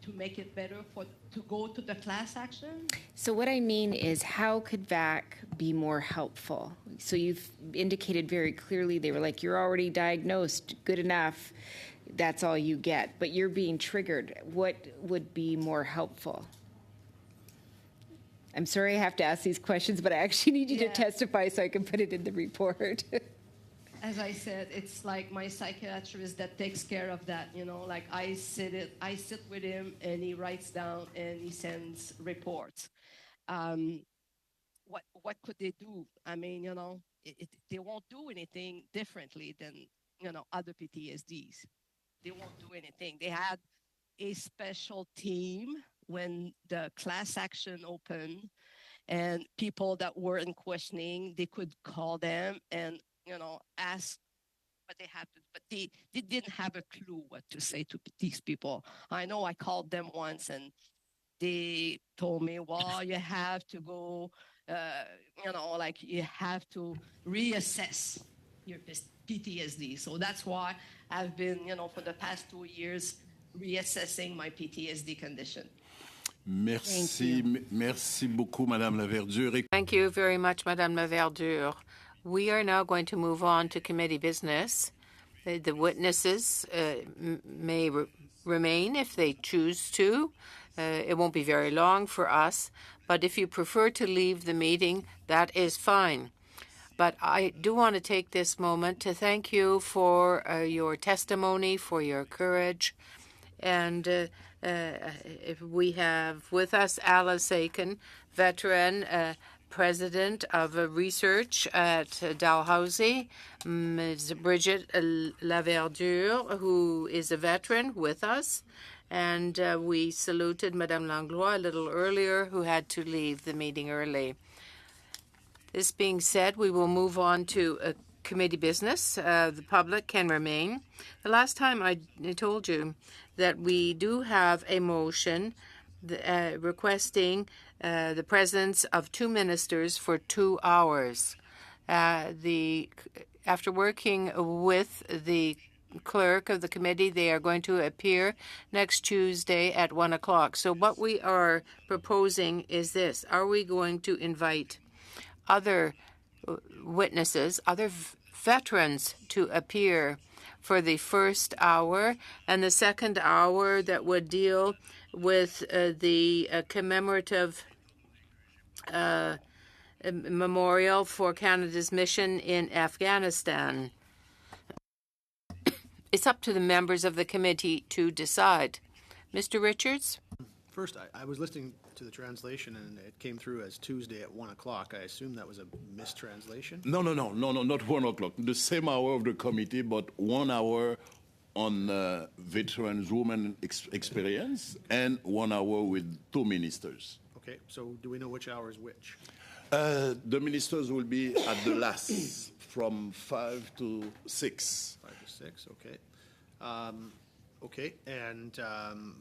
To make it better to go to the class action? So what I mean is, how could VAC be more helpful? So you've indicated very clearly, they were like, you're already diagnosed, good enough, that's all you get. But you're being triggered. What would be more helpful? I'm sorry I have to ask these questions, but I actually need you to testify so I can put it in the report. As I said, it's like my psychiatrist that takes care of that, like I sit with him and he writes down and he sends reports. What could they do? I mean, they won't do anything differently than, other PTSDs. They won't do anything. They had a special team when the class action opened, and people that weren't questioning, they could call them and ask what they had to, but they didn't have a clue what to say to these people. I know I called them once and they told me, well, you have to go, like you have to reassess your PTSD. So that's why I've been, for the past 2 years, reassessing my PTSD condition. Merci beaucoup, Madame Laverdure. Thank you very much, Madame Laverdure. We are now going to move on to committee business. The witnesses may remain if they choose to. It won't be very long for us, but if you prefer to leave the meeting, that is fine. But I do want to take this moment to thank you for your testimony, for your courage. And we have with us Alice Aiken, veteran president of research at Dalhousie, Ms. Bridget Laverdure, who is a veteran with us. And we saluted Madame Langlois a little earlier, who had to leave the meeting early. This being said, we will move on to committee business. The public can remain. The last time I told you that we do have a motion requesting the presence of 2 ministers for 2 hours. After working with the clerk of the committee, they are going to appear next Tuesday at 1 o'clock. So what we are proposing is this. Are we going to invite other witnesses, other veterans to appear for the first hour, and the second hour that would deal with the commemorative memorial for Canada's mission in Afghanistan? It's up to the members of the committee to decide. Mr. Richards? First, I was listening to the translation, and it came through as Tuesday at 1 o'clock. I assume that was a mistranslation? No, not 1 o'clock. The same hour of the committee, but 1 hour on veterans women experience and 1 hour with 2 ministers. Okay, so do we know which hour is which? The ministers will be at the last, from 5 to 6. 5 to 6, okay. Okay, and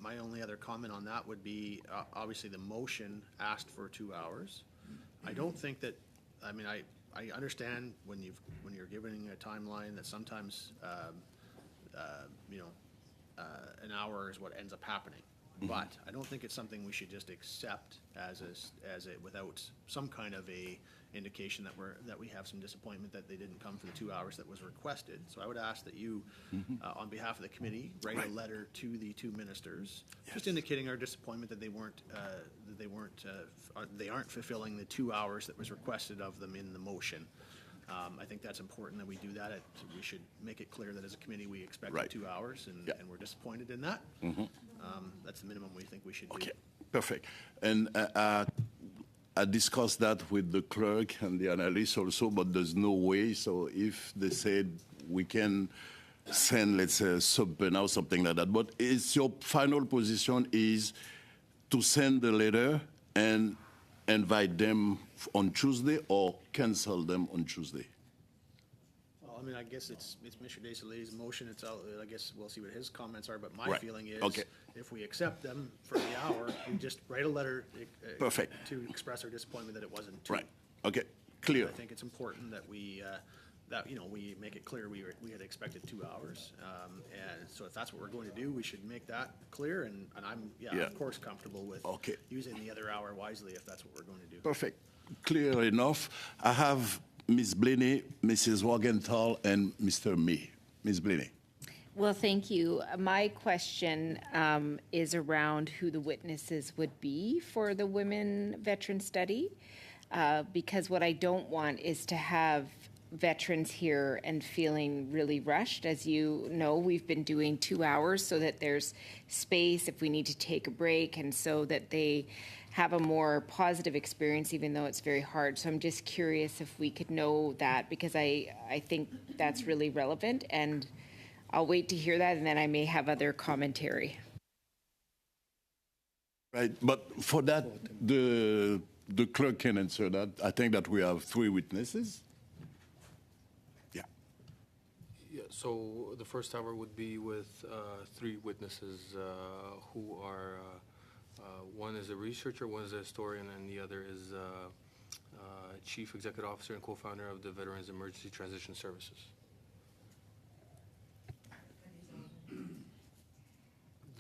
my only other comment on that would be, obviously the motion asked for 2 hours. I don't think that, I mean, I understand when you're giving a timeline that sometimes, an hour is what ends up happening. But I don't think it's something we should just accept as a without some kind of a indication that we have some disappointment that they didn't come for the 2 hours that was requested. So I would ask that you, on behalf of the committee, write a letter to the 2 ministers, just indicating our disappointment that they aren't fulfilling the 2 hours that was requested of them in the motion. I think that's important that we do that. We should make it clear that as a committee we expect 2 hours, and we're disappointed in that. That's the minimum we think we should do. Okay, perfect. And I discussed that with the clerk and the analyst also, but there's no way. So if they said we can send, let's say, a subpoena or something like that, but it's your final position is to send the letter and invite them on Tuesday or cancel them on Tuesday? Well, I mean, I guess it's Mr. Desailly's motion. I guess we'll see what his comments are, but my feeling is if we accept them for the hour, we just write a letter to express our disappointment that it wasn't 2. Right. Okay. Clear. I think it's important that we make it clear we had expected 2 hours, and so if that's what we're going to do, we should make that clear. And I'm of course comfortable with using the other hour wisely if that's what we're going to do. Perfect. Clear enough. I have Ms. Blaney, Mrs. Wagenthal, and Mr. Mee. Ms. Blaney. Well, thank you. My question is around who the witnesses would be for the women veteran study, because what I don't want is to have veterans here and feeling really rushed. As you know, we've been doing 2 hours so that there's space if we need to take a break, and so that they have a more positive experience, even though it's very hard. So I'm just curious if we could know that, because I think that's really relevant, and I'll wait to hear that, and then I may have other commentary. Right, but for that, the clerk can answer that. I think that we have 3 witnesses. Yeah, so the first hour would be with 3 witnesses who are, one is a researcher, one is a historian, and the other is Chief Executive Officer and co-founder of the Veterans Emergency Transition Services.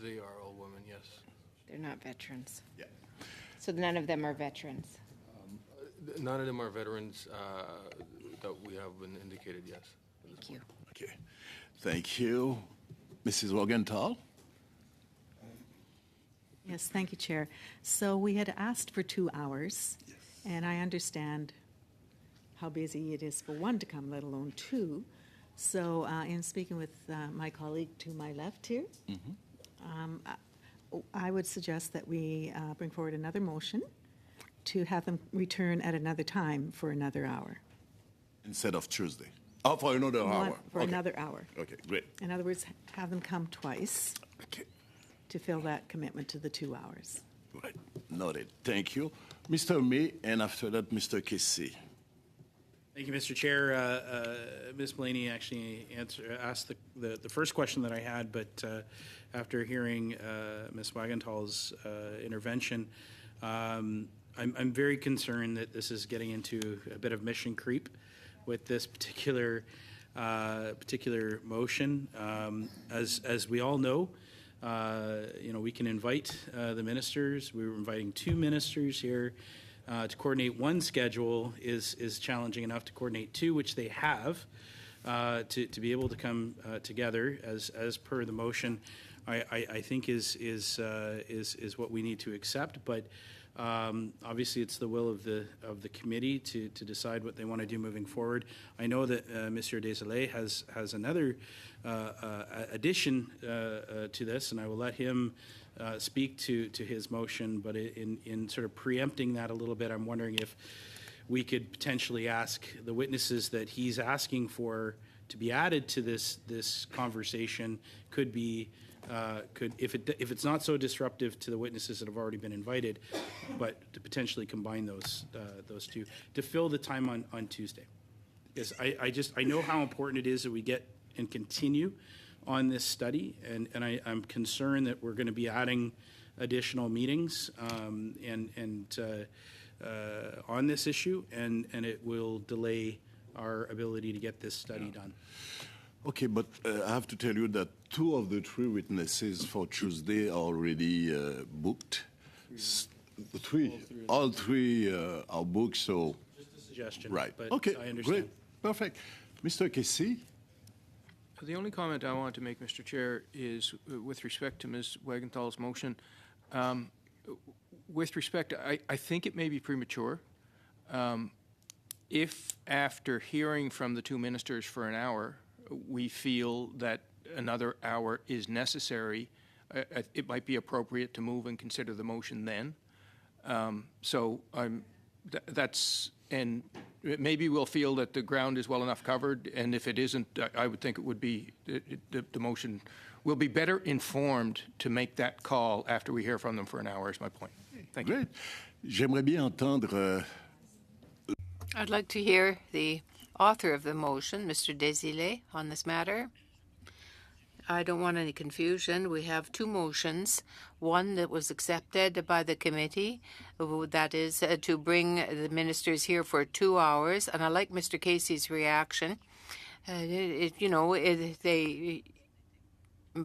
They are all women, yes. They're not veterans. Yeah. So none of them are veterans. None of them are veterans. that we have been indicated, yes. Thank you. Okay. Thank you. Mrs. Wagenthal? Yes, thank you, Chair. So we had asked for 2 hours, and I understand how busy it is for one to come, let alone two. So in speaking with my colleague to my left here, I would suggest that we bring forward another motion to have them return at another time for another hour. Instead of Tuesday. Oh, for another hour. For another hour. Okay, great. In other words, have them come twice Okay, to fill that commitment to the 2 hours. right. Noted. Thank you. Mr. May, and after that, Mr. Casey. Thank you, Mr. Chair. Ms. Blaney actually asked the first question that I had, but after hearing Ms. Wagenthal's intervention, I'm very concerned that this is getting into a bit of mission creep with this particular motion. As we all know, we can invite the ministers. We were inviting 2 ministers here. To coordinate one schedule is challenging enough. To coordinate 2, which they have, to be able to come together as per the motion, I think is what we need to accept. But obviously, it's the will of the committee to decide what they want to do moving forward. I know that Monsieur Desilets has another addition to this, and I will let him speak to his motion, but in sort of preempting that a little bit, I'm wondering if we could potentially ask the witnesses that he's asking for to be added to this conversation if it's not so disruptive to the witnesses that have already been invited, but to potentially combine those 2 to fill the time on Tuesday. Because I know how important it is that we get and continue on this study, and I'm concerned that we're going to be adding additional meetings on this issue, and it will delay our ability to get this study done. Okay, but I have to tell you that 2 of the 3 witnesses for Tuesday are already booked. All three are booked, so... Just a suggestion. Right. But Okay, I understand. great. Perfect. Mr. Casey? The only comment I want to make, Mr. Chair, is with respect to Ms. Wagenthal's motion. With respect, I think it may be premature. If after hearing from the 2 ministers for an hour, we feel that another hour is necessary, it might be appropriate to move and consider the motion then. And maybe we'll feel that the ground is well enough covered, and if it isn't, I would think it would be, the motion will be better informed to make that call after we hear from them for an hour, is my point. Thank you. Great. J'aimerais bien entendre... I'd like to hear the author of the motion, Mr. Desilets, on this matter. I don't want any confusion. We have 2 motions. One that was accepted by the committee, that is to bring the ministers here for 2 hours. And I like Mr. Casey's reaction.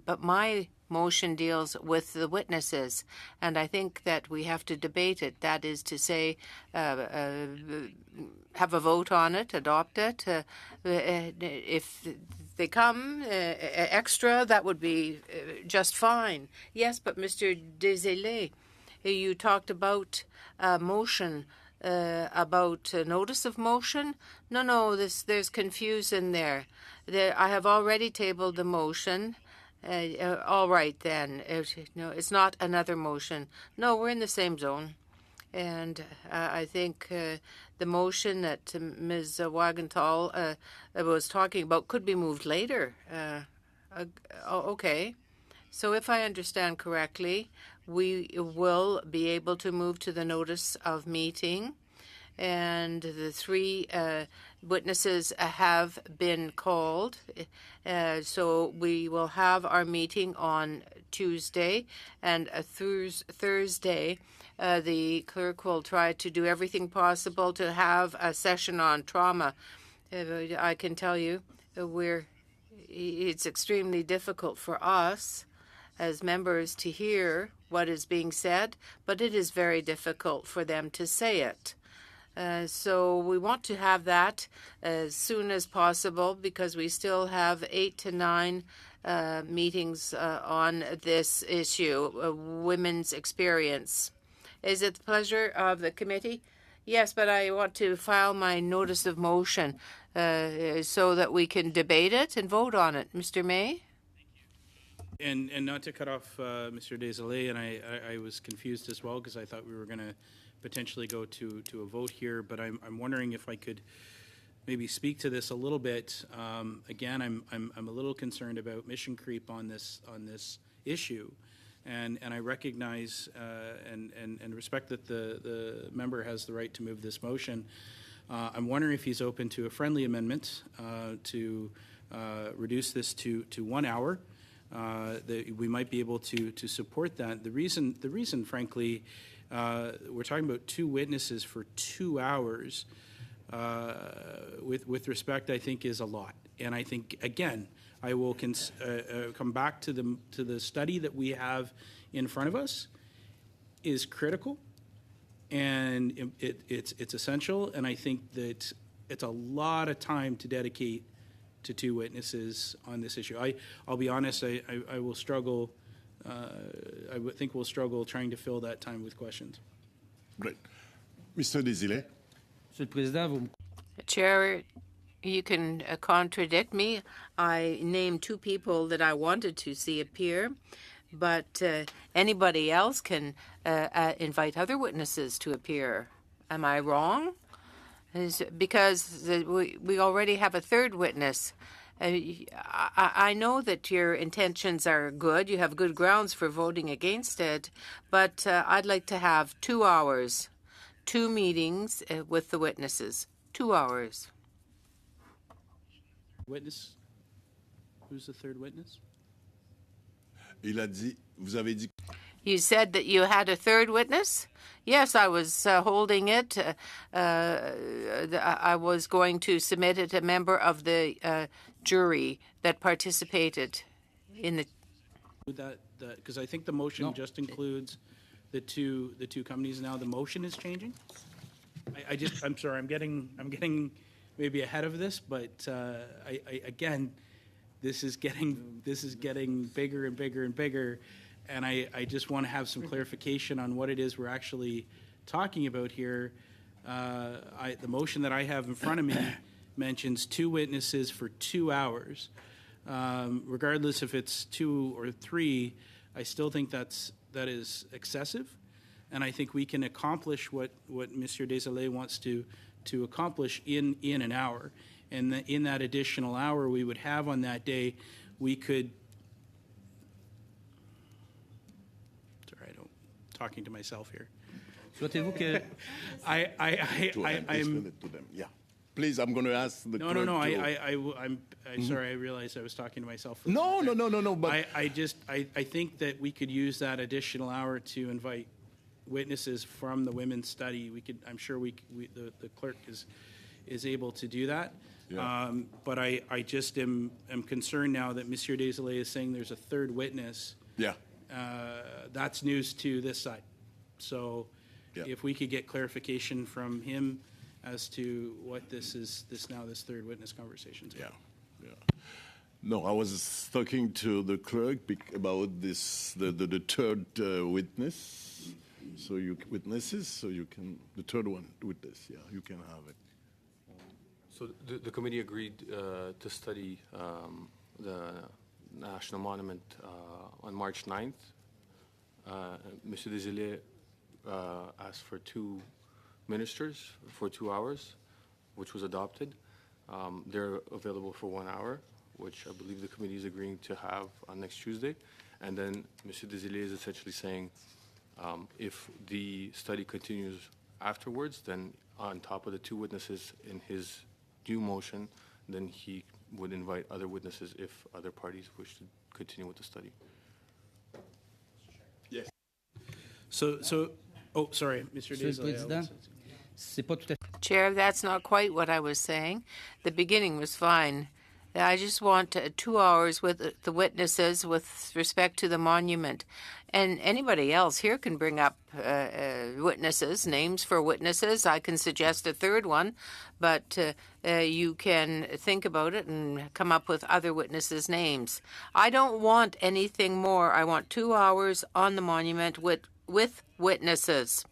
But my motion deals with the witnesses, and I think that we have to debate it. That is to say, have a vote on it, adopt it. If they come extra, that would be just fine. Yes, but Mr. Desilets, you talked about motion, about notice of motion. No, there's confusion there. I have already tabled the motion. All right, then. No, it's not another motion. No, we're in the same zone. And I think the motion that Ms. Wagenthal was talking about could be moved later. Okay. So if I understand correctly, we will be able to move to the notice of meeting. And the 3 witnesses have been called. So we will have our meeting on Tuesday, and Thursday, the clerk will try to do everything possible to have a session on trauma. I can tell you, it's extremely difficult for us as members to hear what is being said, but it is very difficult for them to say it. So we want to have that as soon as possible because we still have 8 to 9 meetings on this issue, women's experience. Is it the pleasure of the committee? Yes, but I want to file my notice of motion so that we can debate it and vote on it. Mr. May? And not to cut off Mr. Desilets, and I was confused as well because I thought we were going to potentially go to a vote here, but I'm wondering if I could maybe speak to this a little bit. Again, I'm a little concerned about mission creep on this issue, and I recognize and respect that the member has the right to move this motion. I'm wondering if he's open to a friendly amendment to reduce this to 1 hour. That we might be able to support that. The reason, frankly, we're talking about 2 witnesses for 2 hours. With respect, I think is a lot, and I think again, I will come back to the study that we have in front of us is critical, and it's essential, and I think that it's a lot of time to dedicate to 2 witnesses on this issue. I'll be honest, I will struggle. I would think we'll struggle trying to fill that time with questions. Great. Mr. Desilets? Monsieur le Président, vous me... Chair, you can contradict me. I named 2 people that I wanted to see appear, but anybody else can invite other witnesses to appear. Am I wrong? Because we already have a 3rd witness. I know that your intentions are good. You have good grounds for voting against it, but I'd like to have 2 hours, 2 meetings with the witnesses. 2 hours. Witness? Who's the 3rd witness? Il a dit, vous avez dit... You said that you had a 3rd witness? Yes, I was holding it. I was going to submit it a member of the jury that participated in the... Because I think the motion just includes the two companies now. The motion is changing. I'm sorry. I'm getting maybe ahead of this, but again, this is getting bigger and bigger and bigger. And I just want to have some clarification on what it is we're actually talking about here. The motion that I have in front of me mentions 2 witnesses for 2 hours. Regardless if it's 2 or 3, I still think that is excessive. And I think we can accomplish what Monsieur Desilets wants to accomplish in an hour. And in that additional hour we would have on that day, we could... talking to myself here. Souhaitez-vous que... I'm... Yeah. Please, I'm going to ask the clerk. No. I'm sorry. I realized I was talking to myself. No. But I think that we could use that additional hour to invite witnesses from the women's study. We could. I'm sure the clerk is able to do that. Yeah. But I just am concerned now that Monsieur Desilets is saying there's a 3rd witness. Yeah. That's news to this side. So if we could get clarification from him as to what this 3rd witness conversation is about. Yeah. No, I was talking to the clerk about this, the 3rd witness. So you witnesses, so you can, the 3rd one witness, you can have it. So the committee agreed to study the National Monument on March 9th. Monsieur Desilets asked for 2 ministers for 2 hours, which was adopted. They're available for 1 hour, which I believe the committee is agreeing to have on next Tuesday. And then Monsieur Desilets is essentially saying if the study continues afterwards, then on top of the 2 witnesses in his due motion, then he would invite other witnesses if other parties wish to continue with the study. Yes. So, sorry, Mr. Desilets. Chair, that's not quite what I was saying. The beginning was fine. I just want 2 hours with the witnesses with respect to the monument. And anybody else here can bring up witnesses, names for witnesses. I can suggest a third one, but you can think about it and come up with other witnesses' names. I don't want anything more. I want 2 hours on the monument with witnesses.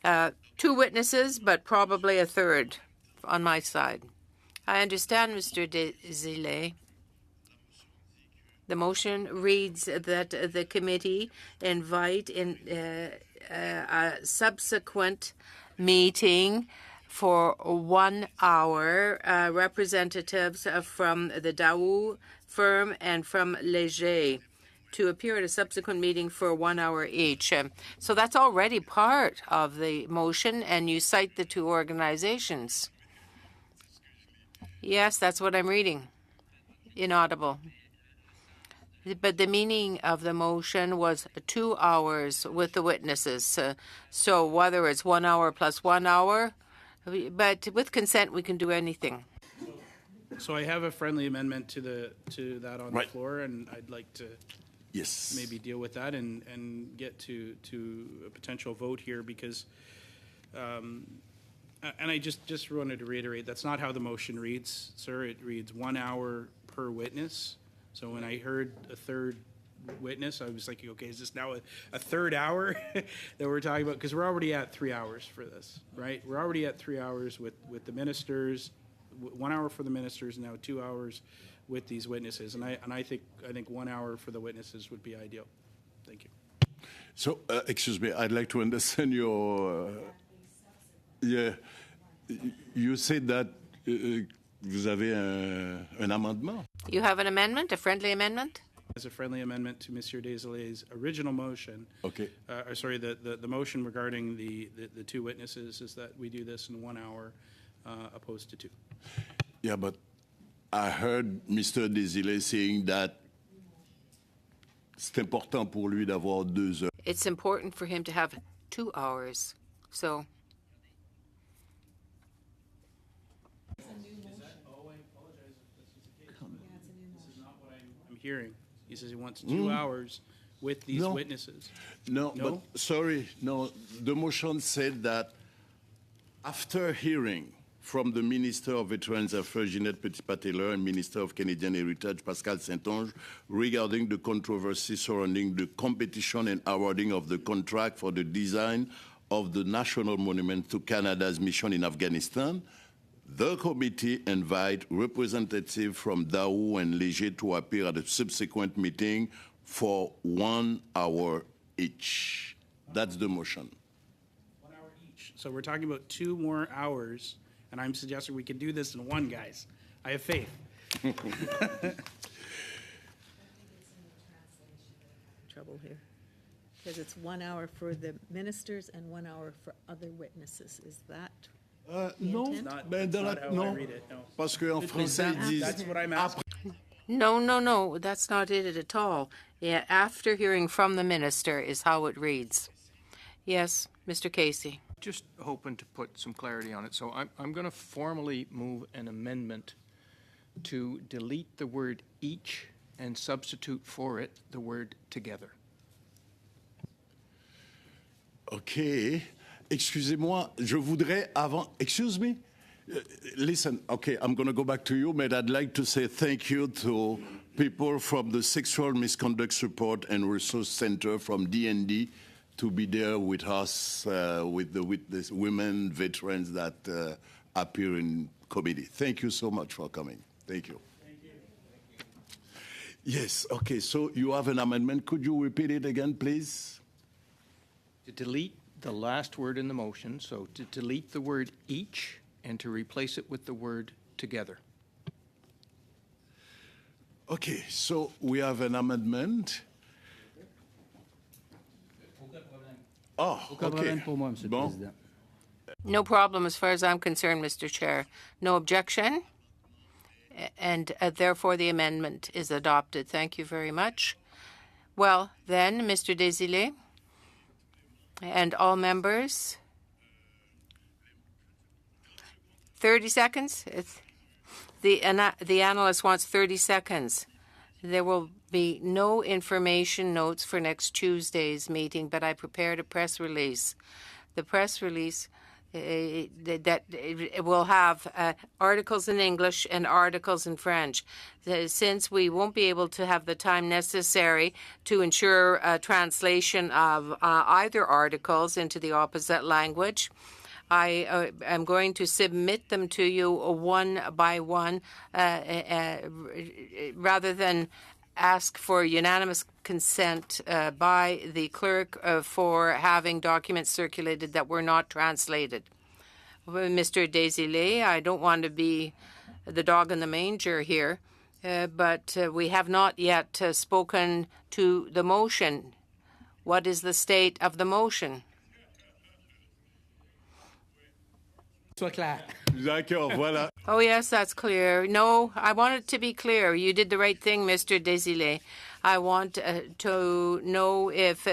2 witnesses, but probably a third on my side. I understand, Mr. Desilets. The motion reads that the committee invite in a subsequent meeting for 1 hour representatives from the Daou firm and from Léger to appear at a subsequent meeting for 1 hour each. So that's already part of the motion, and you cite the 2 organizations. Yes, that's what I'm reading. Inaudible. But the meaning of the motion was 2 hours with the witnesses. So whether it's 1 hour plus 1 hour, but with consent, we can do anything. So I have a friendly amendment to that on the floor, and I'd like to maybe deal with that and get to a potential vote here because, and I just wanted to reiterate, that's not how the motion reads, sir. It reads 1 hour per witness. So when I heard a third witness, I was like, okay, is this now a third hour that we're talking about? Because we're already at 3 hours for this, right? We're already at 3 hours with the ministers, 1 hour for the ministers, now 2 hours with these witnesses. And I think 1 hour for the witnesses would be ideal. Thank you. So, excuse me, I'd like to understand your... you said that vous avez un amendement. You have an amendment, a friendly amendment? As a friendly amendment to Monsieur Desilets' original motion. Okay. Sorry, the motion regarding the 2 witnesses is that we do this in 1 hour opposed to 2. Yeah, but I heard Mr. Desilets saying that c'est important pour lui d'avoir 2 heures. It's important for him to have 2 hours. So... hearing. He says he wants 2 hours with these witnesses. No, but sorry, no. The motion said that after hearing from the Minister of Veterans Affairs, Ginette Petit-Pateleur, and Minister of Canadian Heritage, Pascal Saint-Onge, regarding the controversy surrounding the competition and awarding of the contract for the design of the National Monument to Canada's mission in Afghanistan, the committee invite representatives from Daou and Léger to appear at a subsequent meeting for 1 hour each. That's the motion. 1 hour each. So we're talking about 2 more hours, and I'm suggesting we can do this in 1, guys. I have faith. Trouble here. Because it's 1 hour for the ministers and 1 hour for other witnesses. Is that... non, non, parce qu'en français, ils disent... That's what I'm asking. No, that's not it at all. Yeah, after hearing from the minister is how it reads. Yes, Mr. Casey. Just hoping to put some clarity on it. So I'm going to formally move an amendment to delete the word each and substitute for it the word together. Okay. Excusez-moi, je voudrais avant... Excuse me? Listen, okay, I'm going to go back to you, but I'd like to say thank you to people from the Sexual Misconduct Support and Resource Center from DND to be there with us, with the women veterans that appear in committee. Thank you so much for coming. Thank you. Thank you. Yes, okay, so you have an amendment. Could you repeat it again, please? To delete the last word in the motion, so to delete the word each and to replace it with the word together. Okay, so we have an amendment. Oh, okay. Bon. No problem as far as I'm concerned, Mr. Chair. No objection, and therefore the amendment is adopted. Thank you very much. Well, then, Mr. Desilets and all members, 30 seconds. The analyst wants 30 seconds. There will be no information notes for next Tuesday's meeting, but I prepared a press release. The press release that it will have articles in English and articles in French. Since we won't be able to have the time necessary to ensure a translation of either articles into the opposite language, I am going to submit them to you one by one rather than ask for unanimous consent by the clerk for having documents circulated that were not translated. Mr. Desilets, I don't want to be the dog in the manger here, but we have not yet spoken to the motion. What is the state of the motion? D'accord, voilà. Oh, yes, that's clear. No, I want it to be clear. You did the right thing, Mr. Desilets. I want to know if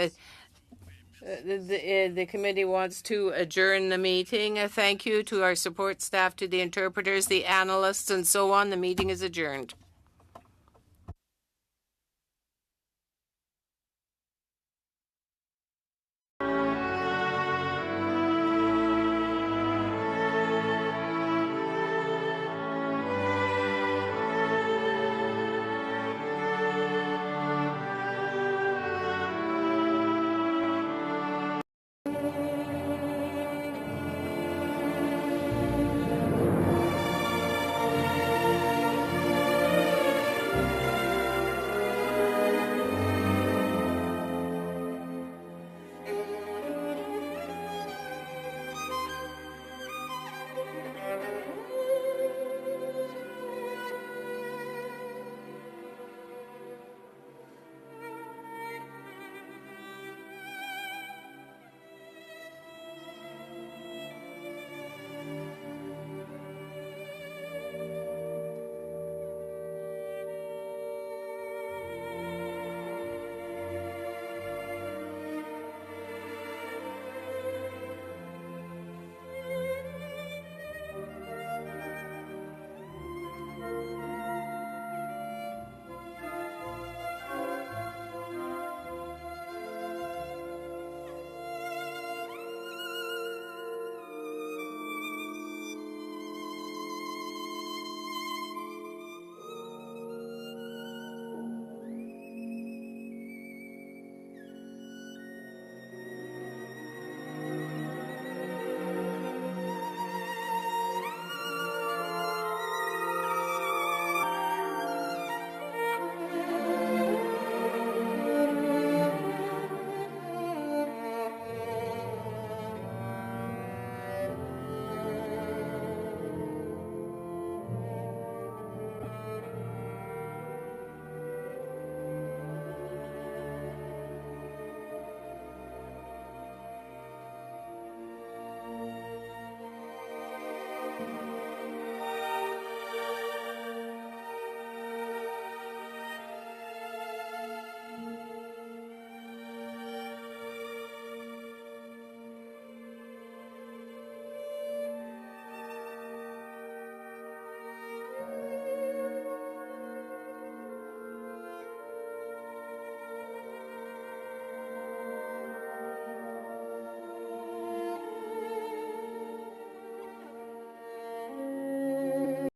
the committee wants to adjourn the meeting. Thank you to our support staff, to the interpreters, the analysts, and so on. The meeting is adjourned.